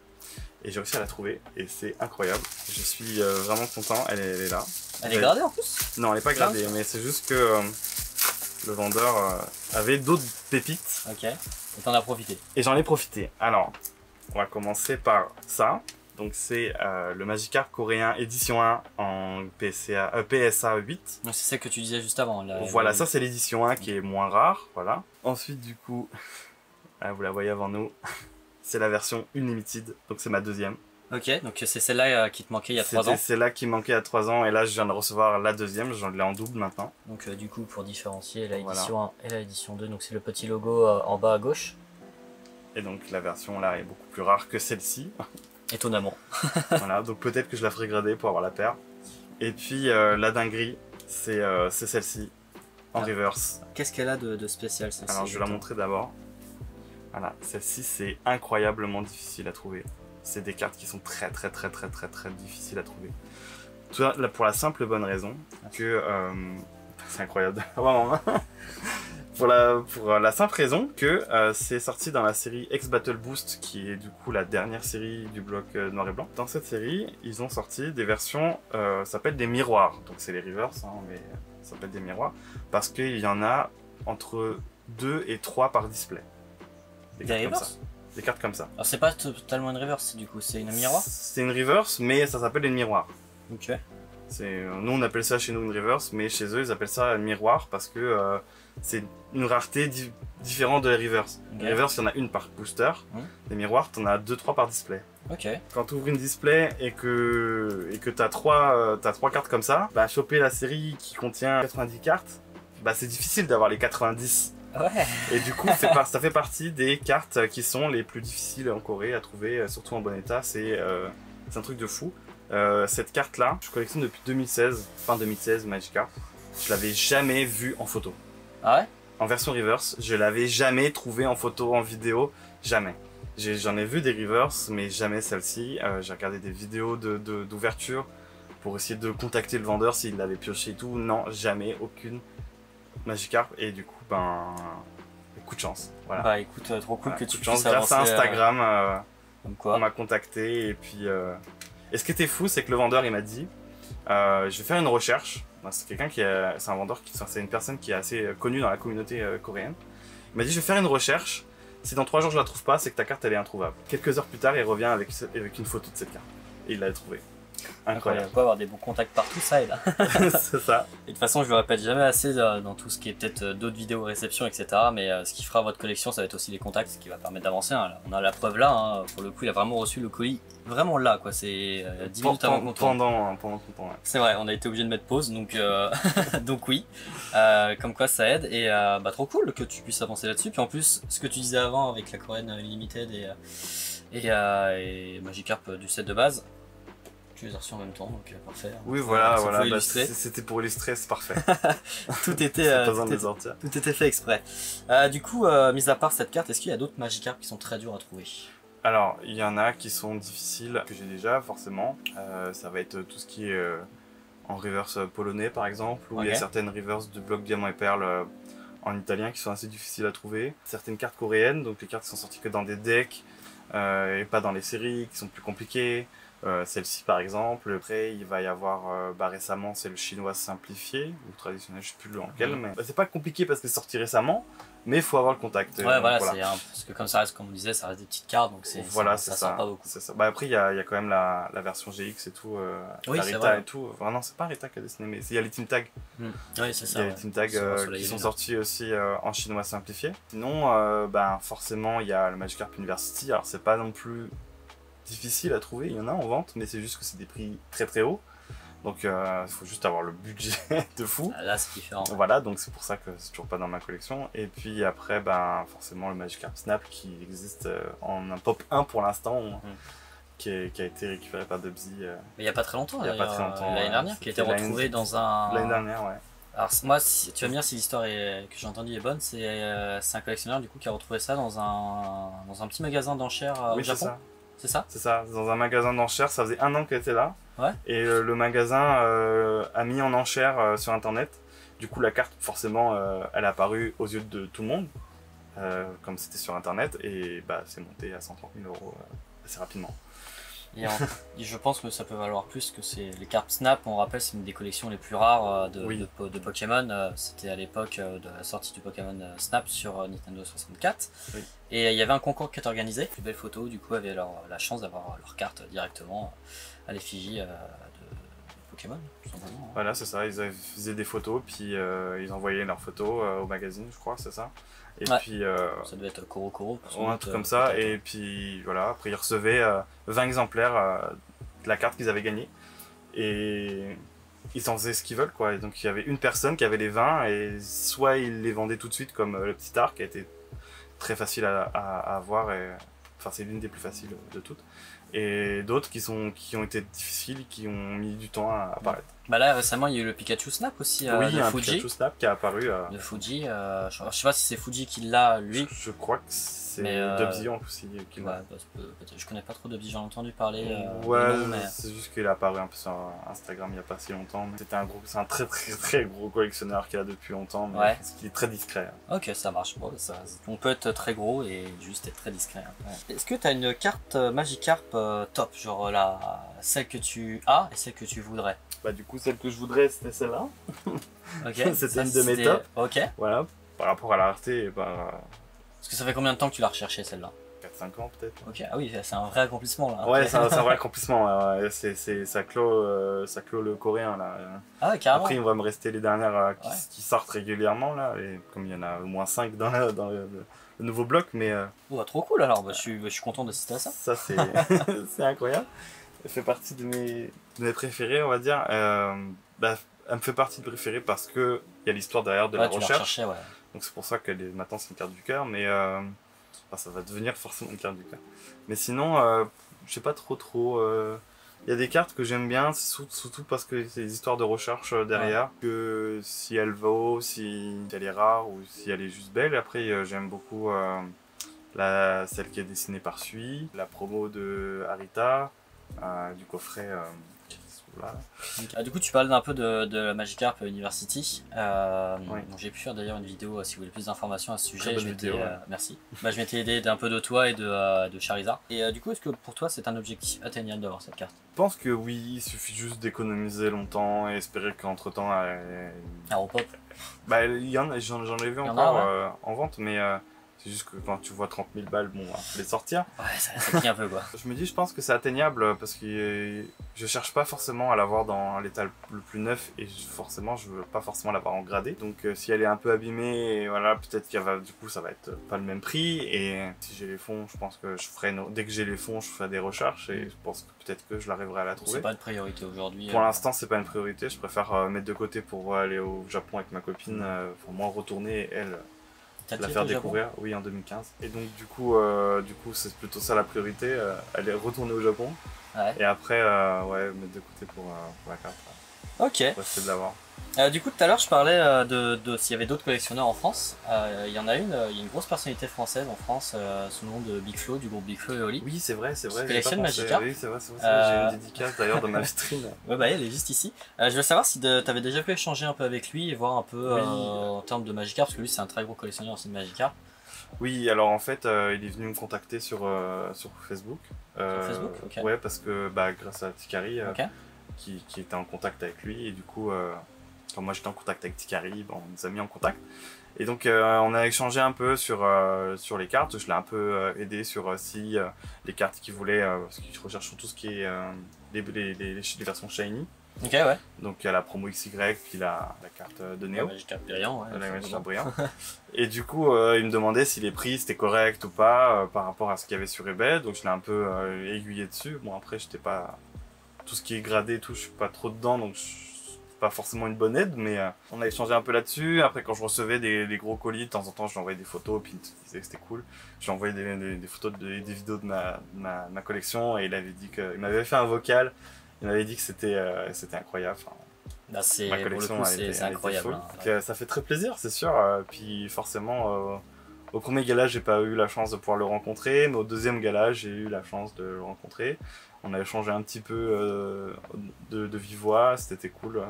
Et j'ai réussi à la trouver. Et c'est incroyable. Je suis vraiment content. Elle est là. Elle est gradée en plus? Non, elle n'est pas gradée. Mais c'est juste que le vendeur avait d'autres pépites. Ok. Et t'en as profité. Et j'en ai profité. Alors, on va commencer par ça. Donc c'est le Magikarp coréen édition 1 en PSA 8. Donc c'est celle que tu disais juste avant. Voilà, ça c'est l'édition 1 qui est moins rare. Voilà. Ensuite du coup, vous la voyez avant nous, c'est la version Unlimited. Donc c'est ma deuxième. Ok, donc c'est celle-là qui te manquait il y a 3 ans. C'est celle-là qui manquait il y a 3 ans et là je viens de recevoir la deuxième, j'en l'ai en double maintenant. Donc du coup pour différencier la édition 1 et la édition 2, donc c'est le petit logo en bas à gauche. Et donc la version là est beaucoup plus rare que celle-ci. Étonnamment. Voilà, donc peut-être que je la ferai grader pour avoir la paire. Et puis la dinguerie, c'est celle-ci, en reverse. Qu'est-ce qu'elle a de spécial celle-ci? Alors je vais la montrer d'abord. Voilà, celle-ci c'est incroyablement difficile à trouver. C'est des cartes qui sont très difficiles à trouver. Tout ça, là, pour la simple bonne raison que... c'est incroyable. Vraiment. Pour la simple raison que c'est sorti dans la série X Battle Boost, qui est du coup la dernière série du bloc noir et blanc. Dans cette série, ils ont sorti des versions, ça s'appelle des miroirs. Donc c'est les reverse, mais ça s'appelle des miroirs. Parce qu'il y en a entre 2 et 3 par display. Des reverse? Des cartes comme ça. Alors c'est pas totalement une reverse du coup, c'est une miroir? C'est une reverse, mais ça s'appelle une miroir. Ok. Nous on appelle ça chez nous une reverse, mais chez eux ils appellent ça un miroir parce que c'est une rareté différente de la reverse. Okay. La reverse, il y en a une par booster. Les miroirs, t'en as 2-3 par display. Ok. Quand tu ouvres une display et que t'as 3 cartes comme ça, choper la série qui contient 90 cartes, c'est difficile d'avoir les 90 Ouais. Et du coup, ça fait partie des cartes qui sont les plus difficiles en Corée à trouver, surtout en bon état. C'est un truc de fou. Cette carte-là, je collectionne depuis 2016, fin 2016, Magikarp. Je l'avais jamais vue en photo. Ah ouais? En version reverse, je l'avais jamais trouvée en photo, en vidéo, jamais. J'en ai vu des reverse, mais jamais celle-ci. J'ai regardé des vidéos d'ouverture pour essayer de contacter le vendeur s'il l'avait pioché et tout. Non, jamais, aucune Magikarp. Et du coup, coup de chance. Voilà. Bah écoute, trop cool que tu puisses grâce avancer. à Instagram, Comme quoi. on m'a contacté et puis. Et ce qui était fou, c'est que le vendeur, il m'a dit, je vais faire une recherche. C'est c'est un vendeur c'est une personne qui est assez connue dans la communauté coréenne. Il m'a dit, je vais faire une recherche. Si dans 3 jours je la trouve pas, c'est que ta carte elle est introuvable. Quelques heures plus tard, il revient avec une photo de cette carte. Et il l'a trouvée. Incroyable. On peut avoir des bons contacts partout, ça et là. C'est ça. Et de toute façon, je le répète jamais assez dans tout ce qui est peut-être d'autres vidéos réception, etc. Mais ce qui fera votre collection, ça va être aussi les contacts, ce qui va permettre d'avancer. Hein. On a la preuve là. Hein. Pour le coup, il a vraiment reçu le colis vraiment là, quoi. C'est 10 minutes avant qu'on tourne. Pendant ton temps, ouais. C'est vrai, on a été obligé de mettre pause, donc donc oui. Comme quoi, ça aide et trop cool que tu puisses avancer là-dessus. Puis en plus, ce que tu disais avant avec la Korean Unlimited et Magikarp du set de base. Tu les as reçus en même temps, donc parfait. Oui, voilà. C'était pour illustrer, c'est parfait. tout était fait exprès. Du coup, mis à part cette carte, est-ce qu'il y a d'autres Magikarp qui sont très durs à trouver? Alors, il y en a qui sont difficiles, que j'ai déjà forcément. Ça va être tout ce qui est en reverse polonais par exemple, ou il y a certaines reverse de blocs diamant et perles en italien qui sont assez difficiles à trouver. Certaines cartes coréennes, donc les cartes qui sont sorties que dans des decks et pas dans les séries, qui sont plus compliquées. Celle-ci par exemple. Après il va y avoir récemment c'est le chinois simplifié ou traditionnel, je sais plus lequel, mais c'est pas compliqué parce que c'est sorti récemment, mais il faut avoir le contact. Ouais, voilà. Parce que comme ça reste, comme on disait, ça reste des petites cartes, donc ça sort pas beaucoup. Ça. Après il y a quand même la version GX et tout, la Rita et tout. Enfin, non, c'est pas Rita qui a dessiné, mais il y a les team tags. Oui, c'est ça. Il y a les team tags qui sont sortis aussi en chinois simplifié. Sinon, forcément il y a le Magikarp University. Alors c'est pas non plus difficile à trouver, il y en a en vente, mais c'est juste que c'est des prix très très hauts. Donc il faut juste avoir le budget de fou. Là c'est différent. Voilà, donc c'est pour ça que c'est toujours pas dans ma collection. Et puis après, forcément le Magikarp Snap qui existe en un top 1 pour l'instant, qui a été récupéré par Dubsy. Mais il n'y a pas très longtemps, l'année dernière, qui a été retrouvé dans un... L'année dernière, ouais. Alors moi, tu vas me dire si l'histoire que j'ai entendue est bonne, c'est un collectionneur du coup qui a retrouvé ça dans un petit magasin d'enchères au Japon. C'est ça. C'est ça, dans un magasin d'enchères, ça faisait 1 an qu'elle était là. Ouais. Et le magasin a mis en enchère sur internet. Du coup, la carte, forcément, elle est apparue aux yeux de tout le monde, comme c'était sur internet, et c'est monté à 130 000 € assez rapidement. Et je pense que ça peut valoir plus que les cartes Snap. On rappelle, c'est une des collections les plus rares de Pokémon. C'était à l'époque de la sortie du Pokémon Snap sur Nintendo 64. Oui. Et il y avait un concours qui était organisé. Les plus belles photos, du coup, avaient la chance d'avoir leur carte directement à l'effigie de Pokémon, tout simplement. Voilà, c'est ça. Ils faisaient des photos, puis ils envoyaient leurs photos au magazine, je crois, c'est ça. Et puis ça devait être Koro ou un truc comme ça, et puis voilà, après ils recevaient 20 exemplaires de la carte qu'ils avaient gagnée, et ils en faisaient ce qu'ils veulent, quoi. Et donc il y avait une personne qui avait les 20, et soit ils les vendaient tout de suite, comme le petit art qui a été très facile à avoir, enfin c'est l'une des plus faciles de toutes, et d'autres qui ont été difficiles, qui ont mis du temps à apparaître. Là récemment il y a eu le Pikachu Snap aussi oui, de un Fuji. Pikachu Snap qui a apparu. De Fuji, je sais pas si c'est Fuji qui l'a lui. Je crois que c'est Dubsy aussi qui l'a. Je connais pas trop Dubsy, j'en ai entendu parler. C'est juste qu'il est apparu un peu sur Instagram il y a pas si longtemps. C'est un très très très gros collectionneur qui a depuis longtemps, mais il est très discret. Ok, ça marche. Bon, on peut être très gros et juste être très discret. Est-ce que tu as une carte Magikarp top, genre celle que tu as et celle que tu voudrais? Du coup, celle que je voudrais, c'était celle-là. Ok. C'était une de mes tops. Ok. Voilà, par rapport à la rareté, Parce que ça fait combien de temps que tu l'as recherché celle-là? 4-5 ans peut-être. Ok, ah oui, c'est un vrai accomplissement là. Ouais, c'est un vrai accomplissement. Ça clôt le coréen là. Ah ouais, carrément. Après, il va me rester les dernières qui sortent régulièrement là. Et comme il y en a au moins 5 dans le nouveau bloc, mais. Trop cool alors, je suis content d'assister à ça. Ça, c'est incroyable. Elle fait partie de mes préférés, on va dire. Elle me fait partie de préférés parce que il y a l'histoire derrière de la recherche. Donc c'est pour ça que maintenant c'est une carte du cœur, mais enfin, ça va devenir forcément une carte du cœur. Mais sinon, je sais pas trop. Il y a des cartes que j'aime bien, surtout parce que c'est des histoires de recherche derrière. Ouais. Que si elle vaut, si elle est rare ou si elle est juste belle. Après, j'aime beaucoup celle qui est dessinée par Sui, la promo de Arita, du coffret. Du coup, tu parles un peu de Magikarp University. Oui. Donc j'ai pu faire d'ailleurs une vidéo si vous voulez plus d'informations à ce sujet. Vidéo, merci. Je m'étais aidé d'un peu de toi et de Charizard. Et du coup, est-ce que pour toi c'est un objectif atteignable d'avoir cette carte? Je pense que oui, il suffit juste d'économiser longtemps et espérer qu'entre temps. Un repop. Bah, j'en ai vu encore en vente, mais. C'est juste que quand tu vois 30 000 balles, bon, faut les sortir. Ouais, ça crie un peu quoi. Je me dis, je pense que c'est atteignable parce que je cherche pas forcément à l'avoir dans l'état le plus neuf et forcément, je veux pas forcément l'avoir en gradé. Donc, si elle est un peu abîmée, voilà, peut-être du coup, ça va être pas le même prix. Et si j'ai les fonds, je pense que dès que j'ai les fonds, je ferai des recherches et je pense que peut-être que je l'arriverai à la trouver. C'est pas une priorité aujourd'hui. Pour l'instant, c'est pas une priorité. Je préfère mettre de côté pour aller au Japon avec ma copine, pour moi retourner et elle. La faire découvrir, oui, en 2015. Et donc du coup c'est plutôt ça la priorité, aller retourner au Japon. Ouais. Et après, mettre de côté pour la carte. Ok. Pour essayer de l'avoir. Du coup, tout à l'heure, je parlais de s'il y avait d'autres collectionneurs en France. Il y en a il y a une grosse personnalité française en France, sous le nom de Big Flo, du groupe Big Flo et Oli. Oui, c'est vrai. Qui collectionne Magikarp. Oui, c'est vrai. J'ai une dédicace d'ailleurs dans ma vitrine. Ouais, bah, elle est juste ici. Je veux savoir si tu avais déjà pu échanger un peu avec lui et voir un peu en termes de Magikarp, parce que lui, c'est un très gros collectionneur aussi de Magikarp. Oui, alors en fait, il est venu me contacter sur Facebook. Sur Facebook, ok. Ouais, parce que grâce à Tikari, okay. qui était en contact avec lui, et du coup, quand moi j'étais en contact avec Tikari, on nous a mis en contact. Et donc on a échangé un peu sur les cartes, je l'ai un peu aidé sur si les cartes qu'il voulait, parce qu'il recherche surtout ce qui est les versions Shiny. Ok, ouais. Donc il y a la promo XY, puis la carte de Néo. La Magikarp brillant, ouais. La Magikarp brillant. Et du coup, il me demandait si les prix c'était correct ou pas par rapport à ce qu'il y avait sur eBay. Donc je l'ai un peu aiguillé dessus. Bon, après, j'étais pas. Tout ce qui est gradé et tout, je suis pas trop dedans, donc c'est pas forcément une bonne aide, mais on a échangé un peu là-dessus. Après, quand je recevais des gros colis, de temps en temps, je lui envoyais des photos, puis il disait que c'était cool. Je lui envoyé des photos, des vidéos de ma collection, et il m'avait fait un vocal. Il m'avait dit que c'était incroyable. Enfin, bah ma collection, c'est incroyable. Donc, ça fait très plaisir, c'est sûr. Puis forcément, au premier gala, j'ai pas eu la chance de pouvoir le rencontrer, mais au deuxième gala, j'ai eu la chance de le rencontrer. On a échangé un petit peu de vive voix, c'était cool.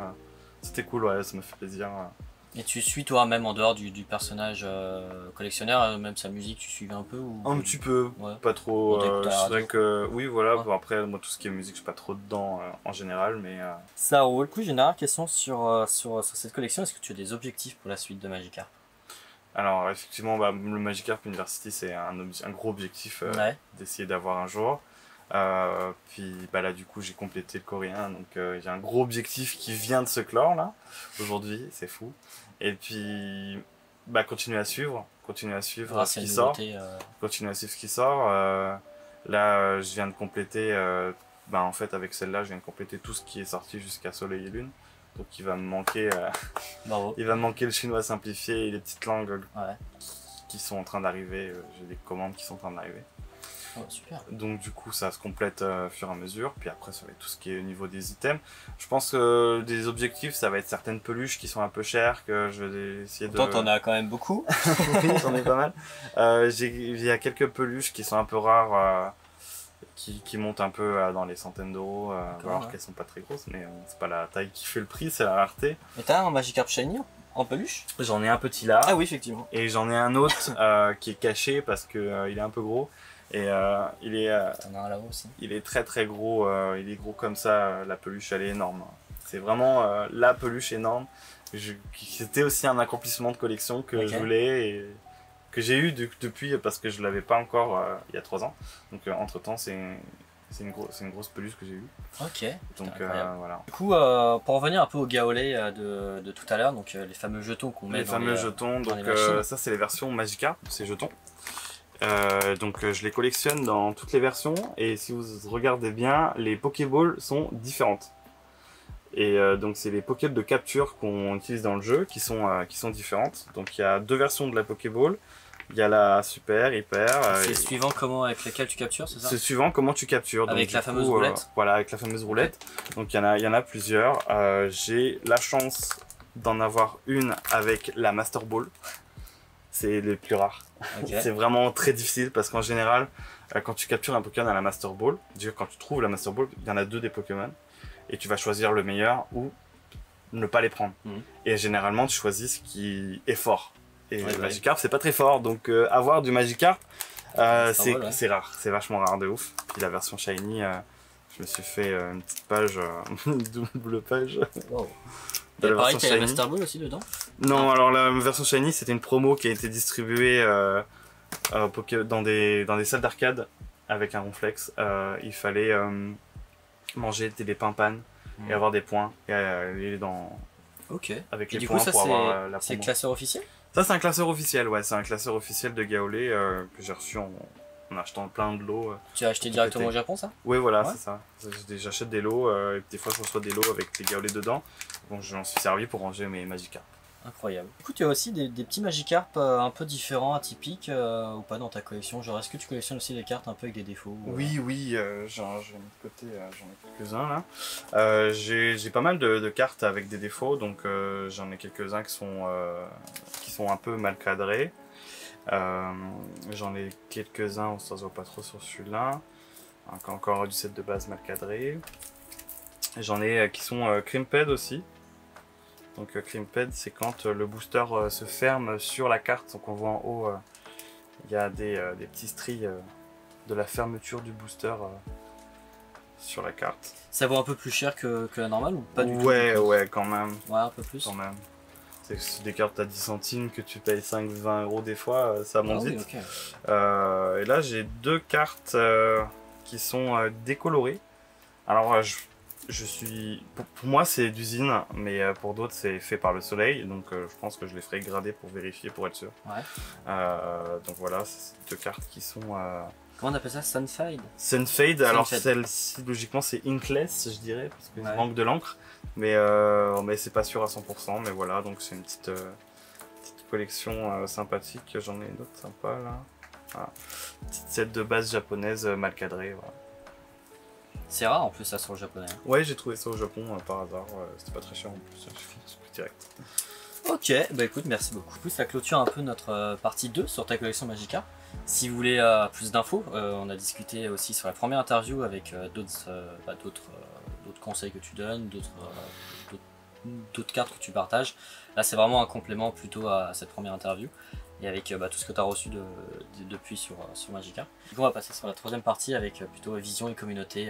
C'était cool, ouais, ça me fait plaisir. Et tu suis toi-même en dehors du personnage collectionneur, même sa musique, tu suivais un peu ou... Un petit peu, ouais. Pas trop. C'est vrai que oui, voilà. Ouais. Bon, après, moi, tout ce qui est musique, je suis pas trop dedans en général, mais. Ça roule. Du coup, j'ai une dernière question sur cette collection. Est-ce que tu as des objectifs pour la suite de Magikarp? Alors, effectivement, le Magikarp University, c'est un gros objectif d'essayer d'avoir un jour. Puis là du coup j'ai complété le coréen, donc j'ai un gros objectif qui vient de se clore là aujourd'hui, c'est fou. Et puis continuer à suivre ce qui sort, continuer à suivre ce qui sort. Là je viens de compléter, en fait avec celle-là je viens de compléter tout ce qui est sorti jusqu'à Soleil et Lune. Donc il va me manquer, il va me manquer le chinois simplifié et les petites langues qui sont en train d'arriver. J'ai des commandes qui sont en train d'arriver. Oh, super. Donc du coup ça se complète au fur et à mesure, puis après ça va être tout ce qui est au niveau des items. Je pense que des objectifs ça va être certaines peluches qui sont un peu chères, que je vais essayer de... Toi t'en as quand même beaucoup. Oui, j'en ai pas mal. Il y a quelques peluches qui sont un peu rares, qui montent un peu dans les centaines d'euros, alors qu'elles sont pas très grosses, mais c'est pas la taille qui fait le prix, c'est la rareté. Et t'as un Magikarp Shiny en peluche? J'en ai un petit là. Ah oui, effectivement. Et j'en ai un autre qui est caché parce que il est un peu gros. Et il est aussi. Il est très très gros, il est gros comme ça, la peluche elle est énorme. C'est vraiment la peluche énorme. C'était aussi un accomplissement de collection que je voulais et que j'ai eu depuis parce que je l'avais pas encore il y a 3 ans. Donc entre temps c'est une grosse peluche que j'ai eue. Ok. Donc voilà. Du coup pour revenir un peu au gaolé de tout à l'heure, donc les fameux jetons qu'on met les dans fameux jetons, donc ça c'est les versions Magikarp, ces jetons. Donc je les collectionne dans toutes les versions et si vous regardez bien, les Pokéballs sont différentes. Et donc c'est les Pokéballs de capture qu'on utilise dans le jeu qui sont différentes. Donc il y a 2 versions de la Pokéball. Il y a la super, hyper. C'est suivant comment avec laquelle tu captures, c'est ça? C'est suivant comment tu captures. Avec donc, la fameuse roulette. Voilà, avec la fameuse roulette. Donc il y en a plusieurs. J'ai la chance d'en avoir une avec la Master Ball. C'est les plus rares. Okay. C'est vraiment très difficile parce qu'en général, quand tu captures un Pokémon à la Master Ball, déjà quand tu trouves la Master Ball, il y en a 2 des Pokémon. Et tu vas choisir le meilleur ou ne pas les prendre. Et généralement, tu choisis ce qui est fort. Et le Magikarp, c'est pas très fort. Donc avoir du Magikarp, c'est rare. C'est vachement rare de ouf. Puis la version Shiny, je me suis fait une petite page, une double page. Wow. Et pareil, t'as la Master Ball aussi dedans? Non, alors la version Shiny, c'était une promo qui a été distribuée dans des salles d'arcade avec un ronflex. Il fallait manger des pain-pan et avoir des points. Et aller dans... Ok. Avec et les du points coup, ça, pour avoir la promo. C'est le classeur officiel? Ça, c'est un classeur officiel, ouais. C'est un classeur officiel de Gaolé que j'ai reçu en achetant plein de lots. Tu as acheté directement au Japon, ça? Oui, voilà, c'est ça. J'achète des lots et des fois je reçois des lots avec des Gaolé dedans. Donc j'en suis servi pour ranger mes Magikarp. Incroyable. Écoute, il y a aussi des petits Magikarp un peu différents, atypiques ou pas dans ta collection. Genre, est-ce que tu collectionnes aussi des cartes un peu avec des défauts Oui, j'en ai de côté, j'en ai quelques-uns là. J'ai pas mal de cartes avec des défauts, donc j'en ai quelques-uns qui sont un peu mal cadrés. J'en ai quelques-uns, ça se voit pas trop sur celui-là. Encore du set de base mal cadré. J'en ai qui sont Crimped aussi. Donc Crimped, c'est quand le booster se ferme sur la carte. Donc on voit en haut, il y a des petits stries de la fermeture du booster sur la carte. Ça vaut un peu plus cher que la normale ou pas du tout? Ouais, quand même. Ouais, un peu plus. Quand même. C'est des cartes à 10 centimes que tu payes 5-20 euros des fois, ça monte vite. Oui, okay. Et là, j'ai 2 cartes qui sont décolorées. Alors, je suis... Pour moi, c'est d'usine, mais pour d'autres, c'est fait par le soleil. Donc, je pense que je les ferai grader pour vérifier, pour être sûr. Ouais. Donc voilà, c'est 2 cartes qui sont... Comment on appelle ça? Sunfade? Sunfade, alors celle-ci, logiquement, c'est inkless, je dirais, parce qu'il manque de l'encre. Mais c'est pas sûr à 100%, mais voilà, donc c'est une petite collection sympathique. J'en ai une autre sympa là. Voilà. Petite set de base japonaise mal cadrée. Voilà. C'est rare en plus ça sur le japonais. Ouais, j'ai trouvé ça au Japon par hasard. C'était pas très cher en plus, j'ai fait direct. Ok, bah écoute, merci beaucoup. Du coup, ça clôture un peu notre partie 2 sur ta collection Magikarp. Si vous voulez plus d'infos, on a discuté aussi sur la première interview avec d'autres conseils que tu donnes, d'autres cartes que tu partages. Là, c'est vraiment un complément plutôt à cette première interview et avec tout ce que tu as reçu depuis sur Magikarp. Du coup, on va passer sur la troisième partie avec plutôt vision et communauté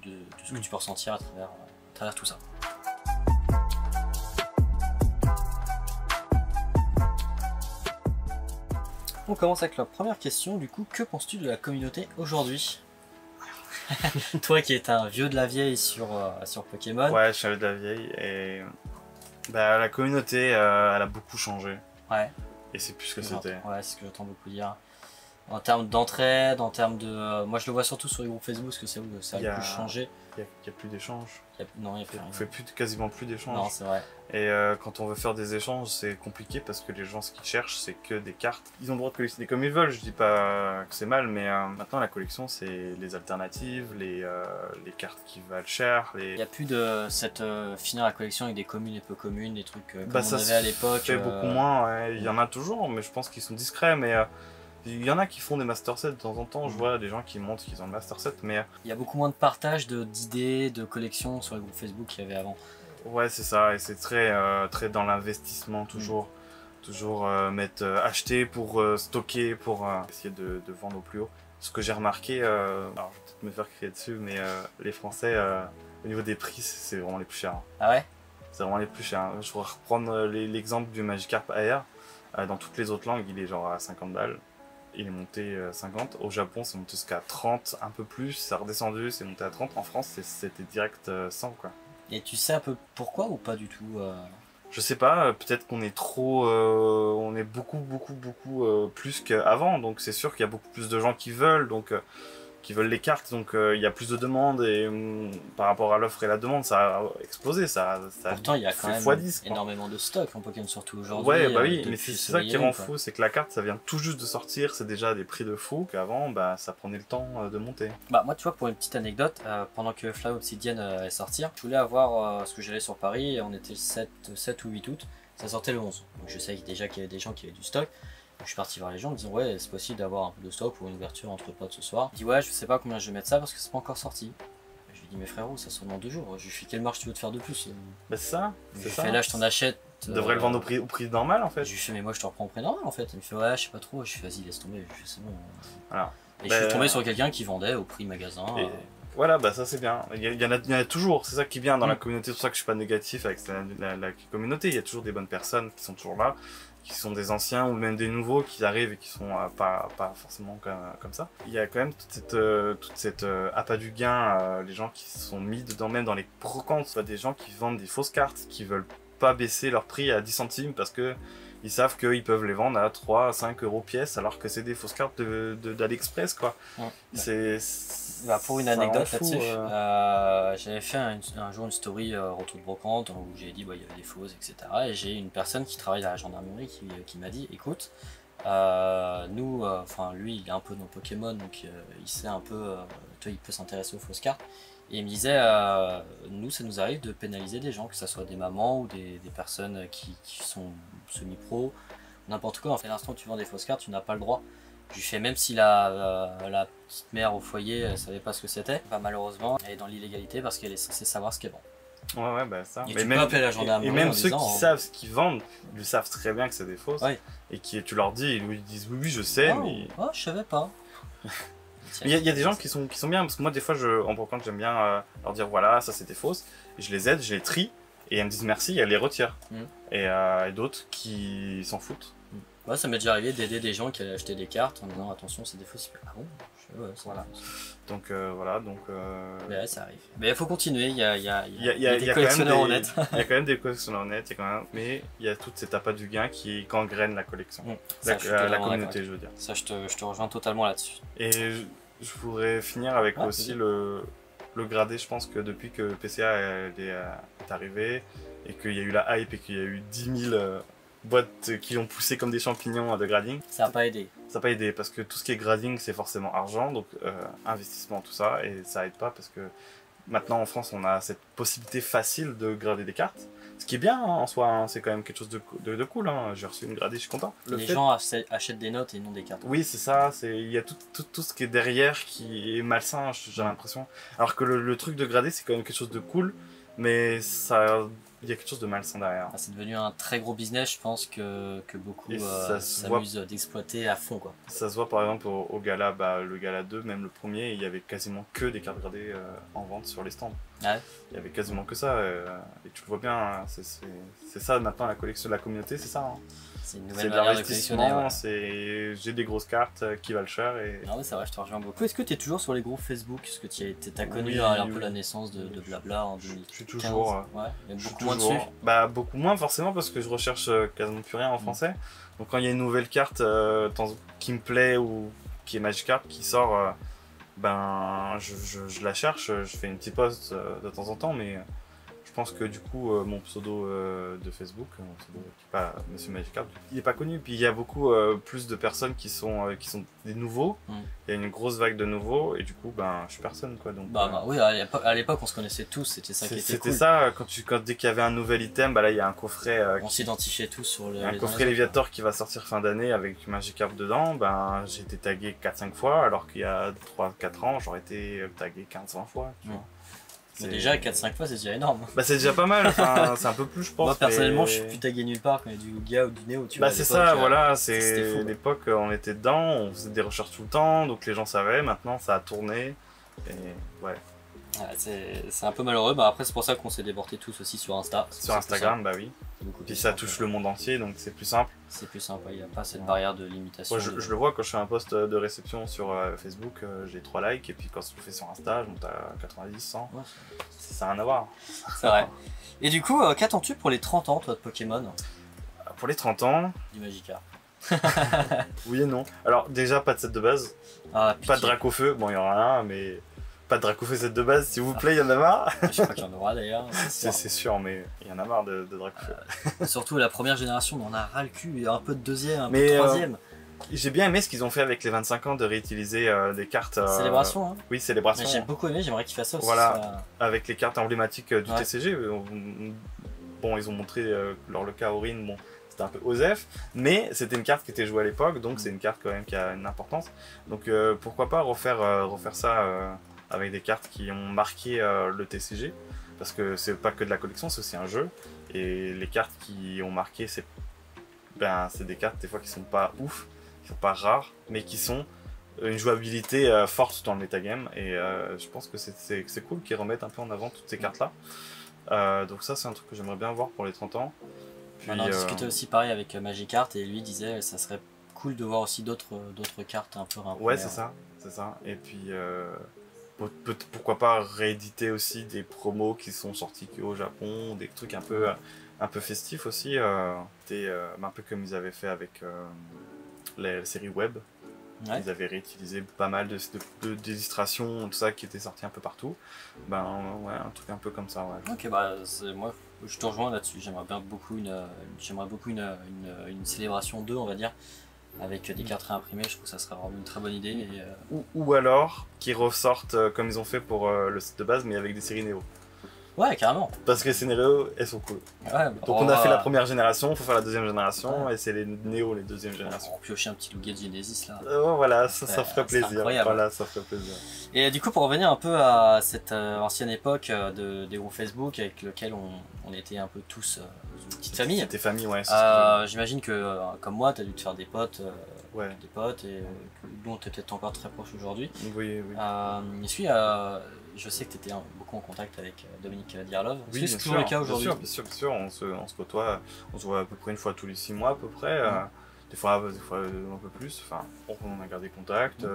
de ce que tu peux ressentir à travers tout ça. On commence avec la première question, du coup, que penses-tu de la communauté aujourd'hui? Toi qui es un vieux de la vieille sur Pokémon. Ouais, je suis un vieux de la vieille et la communauté elle a beaucoup changé. Ouais. Et c'est plus ce que c'était. Ouais, c'est ce que j'entends beaucoup dire. En termes d'entraide, en termes de... moi je le vois surtout sur les groupes Facebook parce que c'est où ça a beaucoup changé. Il n'y a plus d'échanges. Non, il n'y a plus rien. On fait quasiment plus d'échanges. Non, c'est vrai. Et quand on veut faire des échanges, c'est compliqué parce que les gens, ce qu'ils cherchent, c'est que des cartes. Ils ont le droit de collectionner comme ils veulent, je dis pas que c'est mal, mais maintenant la collection, c'est les alternatives, les cartes qui valent cher. Il n'y a plus de cette finir la collection avec des communes et peu communes, des trucs comme on avait à l'époque. Ça fait beaucoup moins, ouais. Il y en a toujours, mais je pense qu'ils sont discrets, mais... il y en a qui font des master sets de temps en temps, je vois des gens qui montrent qu'ils ont le master set, mais... Il y a beaucoup moins de partage d'idées, de collections sur les groupes Facebook qu'il y avait avant. Ouais, c'est ça, et c'est très dans l'investissement, toujours acheter pour stocker, pour essayer de vendre au plus haut. Ce que j'ai remarqué, alors je vais peut-être me faire crier dessus, mais les Français, au niveau des prix, c'est vraiment les plus chers. Ah ouais? C'est vraiment les plus chers. Je pourrais reprendre l'exemple du Magikarp Air. Dans toutes les autres langues, il est genre à 50 balles. Il est monté 50. Au Japon, c'est monté jusqu'à 30, un peu plus. Ça a redescendu, c'est monté à 30. En France, c'était direct 100, quoi. Et tu sais un peu pourquoi ou pas du tout Je sais pas, peut-être qu'on est trop... on est beaucoup plus qu'avant. Donc c'est sûr qu'il y a beaucoup plus de gens qui veulent. Donc qui veulent les cartes, donc il y a plus de demandes et par rapport à l'offre et la demande, ça a explosé, ça Pourtant, il y a quand même x10, énormément de stock en Pokémon, surtout aujourd'hui. Ouais, bah oui, mais depuis c'est ça qui rend quoi. fou, c'est que la carte, ça vient tout juste de sortir, c'est déjà des prix de fou, qu'avant, bah, ça prenait le temps de monter. Bah moi, tu vois, pour une petite anecdote, pendant que Fly Obsidian allait sortir, je voulais avoir, parce que j'allais sur Paris, et on était le 7 ou 8 août, ça sortait le 11. Donc je savais déjà qu'il y avait des gens qui avaient du stock. Je suis parti voir les gens en me disant ouais, c'est possible d'avoir un peu de stock pour une ouverture entre potes ce soir. Il dit ouais, je sais pas combien je vais mettre ça parce que c'est pas encore sorti. Je lui dis mais frérot, ça sort dans 2 jours. Je lui fais quelle marche tu veux te faire de plus? Bah c'est ça, Je lui fais là, je t'en achète. Tu devrais le vendre au prix normal en fait. Je lui fais mais moi je te reprends au prix normal en fait. Il me fait ouais, je sais pas trop. Je lui fais vas-y, laisse tomber. Je lui fais c'est bon. Voilà. Et je suis tombé sur quelqu'un qui vendait au prix magasin. Voilà, bah ça c'est bien. Il y en a toujours, c'est ça qui est bien dans la communauté, c'est pour ça que je suis pas négatif avec la communauté. Il y a toujours des bonnes personnes qui sont toujours là, qui sont des anciens ou même des nouveaux qui arrivent et qui sont pas forcément comme ça. Il y a quand même toute cette appât du gain, les gens qui sont mis dedans, même dans les brocantes, soit des gens qui vendent des fausses cartes, qui veulent pas baisser leur prix à 10 centimes parce que ils savent qu'ils peuvent les vendre à 3 à 5 euros pièce alors que c'est des fausses cartes d'AliExpress quoi. Ouais. Pour une anecdote là-dessus, j'avais fait un jour une story retour de brocante où j'ai dit bah, il y avait des fausses, etc. Et j'ai une personne qui travaille à la gendarmerie qui m'a dit écoute, nous, enfin lui il est un peu dans Pokémon donc il sait un peu, il peut s'intéresser aux fausses cartes. Et il me disait, nous ça nous arrive de pénaliser des gens, que ce soit des mamans ou des personnes qui sont semi-pro, n'importe quoi. En fait, à l'instant où tu vends des fausses cartes, tu n'as pas le droit. Je lui fais même si la petite mère au foyer ne savait pas ce que c'était, bah, malheureusement elle est dans l'illégalité parce qu'elle est censée savoir ce qu'elle vend. Ouais, bah ça. Et tu peux appeler la gendarmerie. Et même ceux qui savent ce qu'ils vendent, ils savent très bien que c'est des fausses. Ouais. Et tu leur dis, ils disent oui, je sais, mais. Oh, je savais pas. Il y a des gens qui sont bien, parce que moi des fois en brocante j'aime bien leur dire voilà, ça c'était fausse, et je les aide, je les trie, et elles me disent merci, et elles les retirent. Et d'autres qui s'en foutent. Ouais, ça m'est déjà arrivé d'aider des gens qui allaient acheter des cartes en disant attention c'est des fausses. Ah bon ouais, voilà. Donc voilà, donc. Mais ouais, ça arrive. Mais il faut continuer, il y a des collectionneurs honnêtes. Il y a quand même des collectionneurs honnêtes, mais il y a toute cette appât du gain qui gangrène la collection. La communauté, je veux dire. Ça, je te rejoins totalement là-dessus. Et je voudrais finir avec aussi le gradé. Je pense que depuis que PCA est arrivé et qu'il y a eu la hype et qu'il y a eu 10 000 boîtes qui ont poussé comme des champignons de grading. Ça n'a pas aidé. Ça n'a pas aidé parce que tout ce qui est grading c'est forcément argent, donc investissement, tout ça, et ça aide pas parce que maintenant en France on a cette possibilité facile de grader des cartes. Ce qui est bien en soi, hein, c'est quand même quelque chose de cool. Hein. J'ai reçu une gradée, je suis content. Les gens achètent des notes et non des cartes. Oui, c'est ça. Il y a tout ce qui est derrière qui est malsain, j'ai l'impression. Alors que le truc de grader, c'est quand même quelque chose de cool, mais il y a quelque chose de malsain derrière. C'est devenu un très gros business, je pense que beaucoup s'amusent d'exploiter à fond. Quoi. Ça se voit par exemple au gala, le gala 2, même le premier, il y avait quasiment que des cartes gradées en vente sur les stands. Ouais. Il y avait quasiment que ça, et tu le vois bien, hein, c'est ça maintenant la collection de la communauté, c'est ça. Hein. C'est une nouvelle manière de collectionner. J'ai des grosses cartes qui valent cher. Non mais c'est vrai, je te rejoins beaucoup. Est-ce que tu es toujours sur les groupes Facebook? Est-ce que tu as connu un peu la naissance de Blabla en 2015? Je suis toujours. Ouais, mais beaucoup moins dessus. Bah beaucoup moins forcément parce que je recherche quasiment plus rien en français. Donc quand il y a une nouvelle carte qui me plaît ou qui est Magikarp qui sort, je la cherche, je fais une petite post de temps en temps, mais je pense que du coup mon pseudo de Facebook, mon pseudo qui n'est pas Monsieur Magikarp, il n'est pas connu. Puis il y a beaucoup plus de personnes qui sont des nouveaux. Il y a une grosse vague de nouveaux et du coup je suis personne quoi. Donc, oui, à l'époque on se connaissait tous, c'était ça qui était cool. C'était ça, dès qu'il y avait un nouvel item, là il y a un coffret. On s'identifiait tous sur le. Un coffret Léviator qui va sortir fin d'année avec Magikarp dedans. J'ai été tagué 4-5 fois alors qu'il y a 3-4 ans j'aurais été tagué 15-20 fois. Tu vois. Mais déjà 4-5 fois c'est déjà énorme. C'est déjà pas mal, c'est un peu plus je pense. Moi personnellement je suis plus tagué nulle part quand il y a du Lugia ou du Néo. C'est ça, voilà, c'est l'époque on était dedans, on faisait des recherches tout le temps, donc les gens savaient, maintenant ça a tourné. Et ouais. C'est un peu malheureux, après c'est pour ça qu'on s'est déporté tous aussi sur Insta. Sur Instagram, oui. Puis ça touche le monde entier, donc c'est plus simple. C'est plus simple, il n'y a pas cette barrière de limitation. Ouais, je le vois quand je fais un post de réception sur Facebook, j'ai 3 likes, et puis quand je le fais sur Insta, je monte à 90, 100. Ouais, ça n'a rien à voir. C'est vrai. Et du coup, qu'attends-tu pour les 30 ans, toi, de Pokémon? Pour les 30 ans... Du Magikarp. Oui et non. Alors déjà pas de set de base, Ah, pas de drac au feu, bon il y en a un mais pas de drac au feu set de base s'il vous plaît, il y en a marre. Je crois qu'il y en aura d'ailleurs. C'est sûr mais il y en a marre de drac au feu. Surtout la première génération, on en a ras le cul, et un peu de deuxième, un peu Mais, de troisième. J'ai bien aimé ce qu'ils ont fait avec les 25 ans de réutiliser des cartes... Célébration, hein. Oui, célébration. Mais j'ai beaucoup aimé, j'aimerais qu'ils fassent ça aussi. Voilà. Avec les cartes emblématiques du Ouais. TCG. Bon, ils ont montré leur le cas Aurine, bon, c'était un peu osef, mais c'était une carte qui était jouée à l'époque, donc c'est une carte quand même qui a une importance. Donc pourquoi pas refaire ça avec des cartes qui ont marqué le TCG, parce que c'est pas que de la collection, c'est aussi un jeu, et les cartes qui ont marqué, c'est des cartes des fois qui sont pas ouf, qui sont pas rares, mais qui sont une jouabilité forte dans le metagame, et je pense que c'est cool qu'ils remettent un peu en avant toutes ces cartes-là. Donc ça c'est un truc que j'aimerais bien voir pour les 30 ans. Puis, on en discutait aussi pareil avec Magikarp et lui disait ça serait cool de voir aussi d'autres cartes un peu ouais c'est ça. Et puis pourquoi pas rééditer aussi des promos qui sont sortis qu'au Japon, des trucs un peu festifs aussi, un peu comme ils avaient fait avec la série web. Ouais. Ils avaient réutilisé pas mal d'illustrations, tout ça qui était sorti un peu partout. Ouais, un truc un peu comme ça, ouais. Ok, bah moi je te rejoins là-dessus. J'aimerais beaucoup une célébration 2, on va dire, avec des cartes réimprimées. Je trouve que ça serait vraiment une très bonne idée. Et, ou alors qu'ils ressortent comme ils ont fait pour le site de base, mais avec des séries Néo. Ouais, carrément. Parce que les séries Néo, elles sont cool. Ouais, donc on a fait la première génération, il faut faire la deuxième génération, et c'est les Néo, les deuxième génération. On piocher un petit Lugia Genesis là. Voilà, ça ferait plaisir. Incroyable. Ça ferait plaisir. Et du coup, pour revenir un peu à cette ancienne époque des groupes Facebook avec lequel on était un peu tous une petite famille. C'était famille, ouais. J'imagine que comme moi, tu as dû te faire des potes. Ouais. Des potes et dont tu es peut-être encore très proche aujourd'hui. Oui. Je sais que tu étais beaucoup en contact avec Dominique Diarlov. Oui, c'est toujours le cas aujourd'hui. Bien sûr. On se côtoie, on se voit à peu près une fois tous les 6 mois à peu près. Des fois un peu plus. Enfin, on a gardé contact.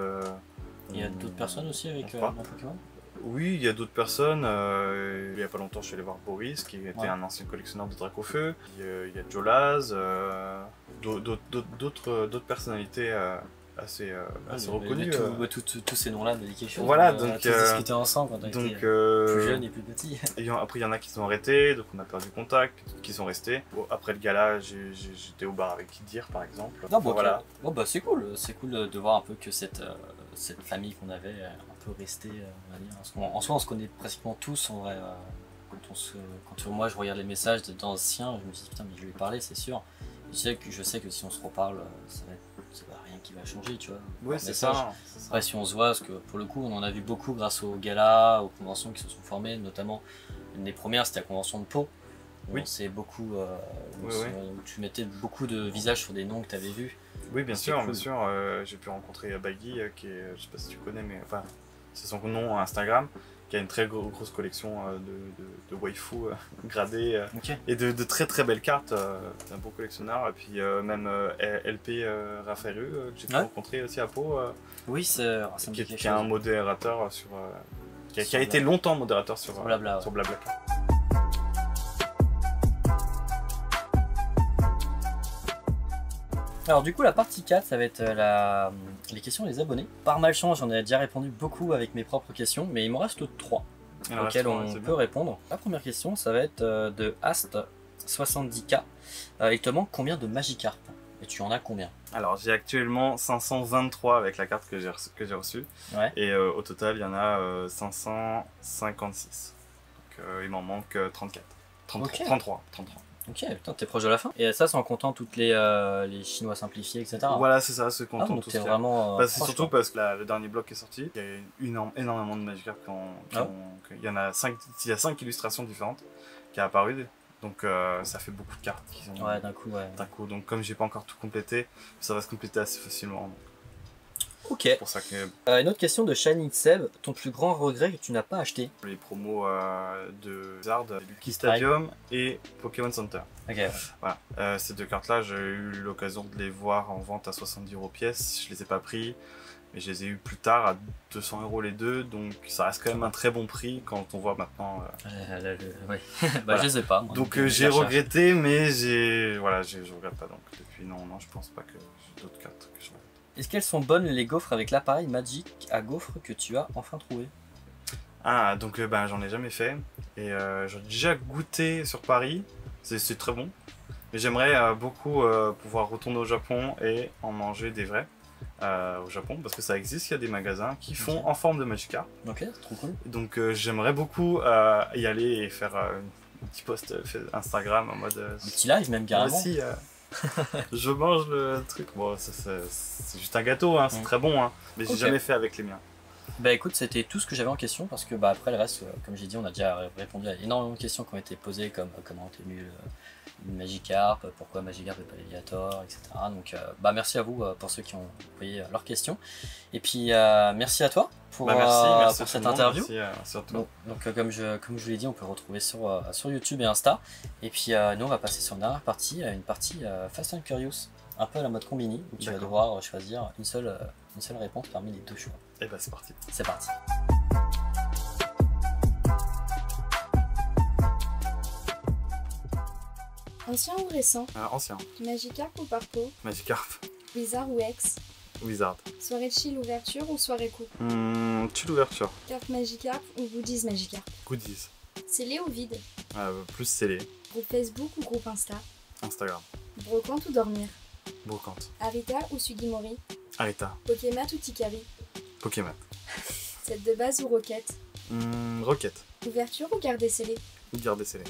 Il y a d'autres personnes aussi avec Pokémon? Oui, il y a d'autres personnes. Il y a pas longtemps, je suis allé voir Boris, qui était un ancien collectionneur de Drac au feu. Il y a Jolaz, d'autres personnalités assez reconnues. Tous ces noms-là me disent quelque chose. Voilà, donc discuter ensemble quand on était plus jeune et plus petit. Après, il y en a qui sont arrêtés, donc on a perdu contact, qui sont restés. Après le gala, j'étais au bar avec Kidir, par exemple. Non, voilà. Bon, bah c'est cool de voir un peu que cette famille qu'on avait un peu restée, on va dire. En soi, on se connaît pratiquement tous, en vrai. Quand moi je regarde les messages d'anciens, je me dis putain, mais je vais lui parler, c'est sûr. Je sais que si on se reparle, ça va rien qui va changer, tu vois. Oui, c'est ça. Après, si on se voit, parce que pour le coup, on en a vu beaucoup grâce aux galas, aux conventions qui se sont formées, notamment une des premières, c'était la convention de Pau. Oui. C'est beaucoup. Où tu mettais beaucoup de visages sur des noms que tu avais vus. Oui, bien sûr. J'ai pu rencontrer Baggy, qui est, je sais pas si tu connais, mais enfin, c'est son nom Instagram, qui a une très grosse collection de waifu gradées et de très très belles cartes. C'est un beau collectionneur. Et puis même LP Raffaru, que j'ai pu rencontrer aussi à Pau. Oui, qui est un modérateur qui a été longtemps modérateur sur Blabla. Sur Blabla. Alors du coup la partie 4 ça va être les questions des abonnés. Par malchance j'en ai déjà répondu beaucoup avec mes propres questions, mais il m'en reste 3 auxquelles on peut répondre. La première question ça va être de Ast70K. Il te manque combien de Magikarp? Et tu en as combien? Alors j'ai actuellement 523 avec la carte que j'ai reçue. Ouais. Et au total il y en a 556. Donc il m'en manque 34. 33. Ok, putain, t'es proche de la fin. Et ça, c'est en comptant toutes les chinois simplifiés, etc. Voilà, c'est ça, c'est comptant tout ça. Vraiment. C'est surtout parce que le dernier bloc est sorti. Il y a énormément de Magikarp il y a 5 illustrations différentes qui sont apparues. Donc ça fait beaucoup de cartes qui sont. Ouais, d'un coup. Donc comme j'ai pas encore tout complété, ça va se compléter assez facilement. Ok. C'est pour ça que Une autre question de Shiny Seb. Ton plus grand regret que tu n'as pas acheté? les promos de Zard, Lucky Stadium et Pokémon Center. Ok. Voilà. Ces deux cartes-là, j'ai eu l'occasion de les voir en vente à 70€ pièce. Je les ai pas pris, mais je les ai eu plus tard à 200€ les deux. Donc ça reste quand même un très bon prix quand on voit maintenant. Ouais. Bah Voilà. je les ai pas. Moi, Donc je j'ai les recherche. regretté, mais je regrette pas. Donc depuis non, je pense pas que j'ai d'autres cartes que je regrette. Est-ce qu'elles sont bonnes les gaufres avec l'appareil Magic à gaufres que tu as enfin trouvé? Ah, donc j'en ai jamais fait. Et j'ai déjà goûté sur Paris. C'est très bon. Mais j'aimerais beaucoup pouvoir retourner au Japon et en manger des vrais au Japon. Parce que ça existe, il y a des magasins qui font en forme de Magikarp. Ok, c'est trop cool. Donc j'aimerais beaucoup y aller et faire un petit post Instagram en mode... Un petit live même carrément. Aussi, je mange le truc. Bon, c'est juste un gâteau, hein, c'est très bon. Hein, mais j'ai jamais fait avec les miens. Bah écoute, c'était tout ce que j'avais en question parce que bah après le reste, comme j'ai dit, on a déjà répondu à énormément de questions qui ont été posées comme comment t'es venu le Magikarp, pourquoi Magikarp et pas Léviator, etc. Donc bah merci à vous pour ceux qui ont envoyé leurs questions. Et puis merci à toi pour, merci pour cette interview. Merci à toi. Donc comme je vous l'ai dit, on peut le retrouver sur YouTube et Insta. Et puis nous on va passer sur une dernière partie, une partie Fast and Curious, un peu à la mode Combini, où tu vas devoir choisir une seule réponse parmi les deux choix. Et bah c'est parti. C'est parti. Ancien ou récent? Ancien. Magikarp ou Parpo? Magikarp. Wizard ou Ex? Wizard. Soirée chill ouverture ou soirée coupe? Chill ouverture. Carte Magikarp ou Goodies Magikarp? Goodies. Scellé ou vide? Plus scellé. Groupe Facebook ou groupe Insta? Instagram. Brocante ou dormir? Brocante. Arita ou Sugimori? Arita. Pokémat ou Tikari? Pokémon. Set de base ou roquette? Rocket. Ouverture ou garder scellé? Garde scellé.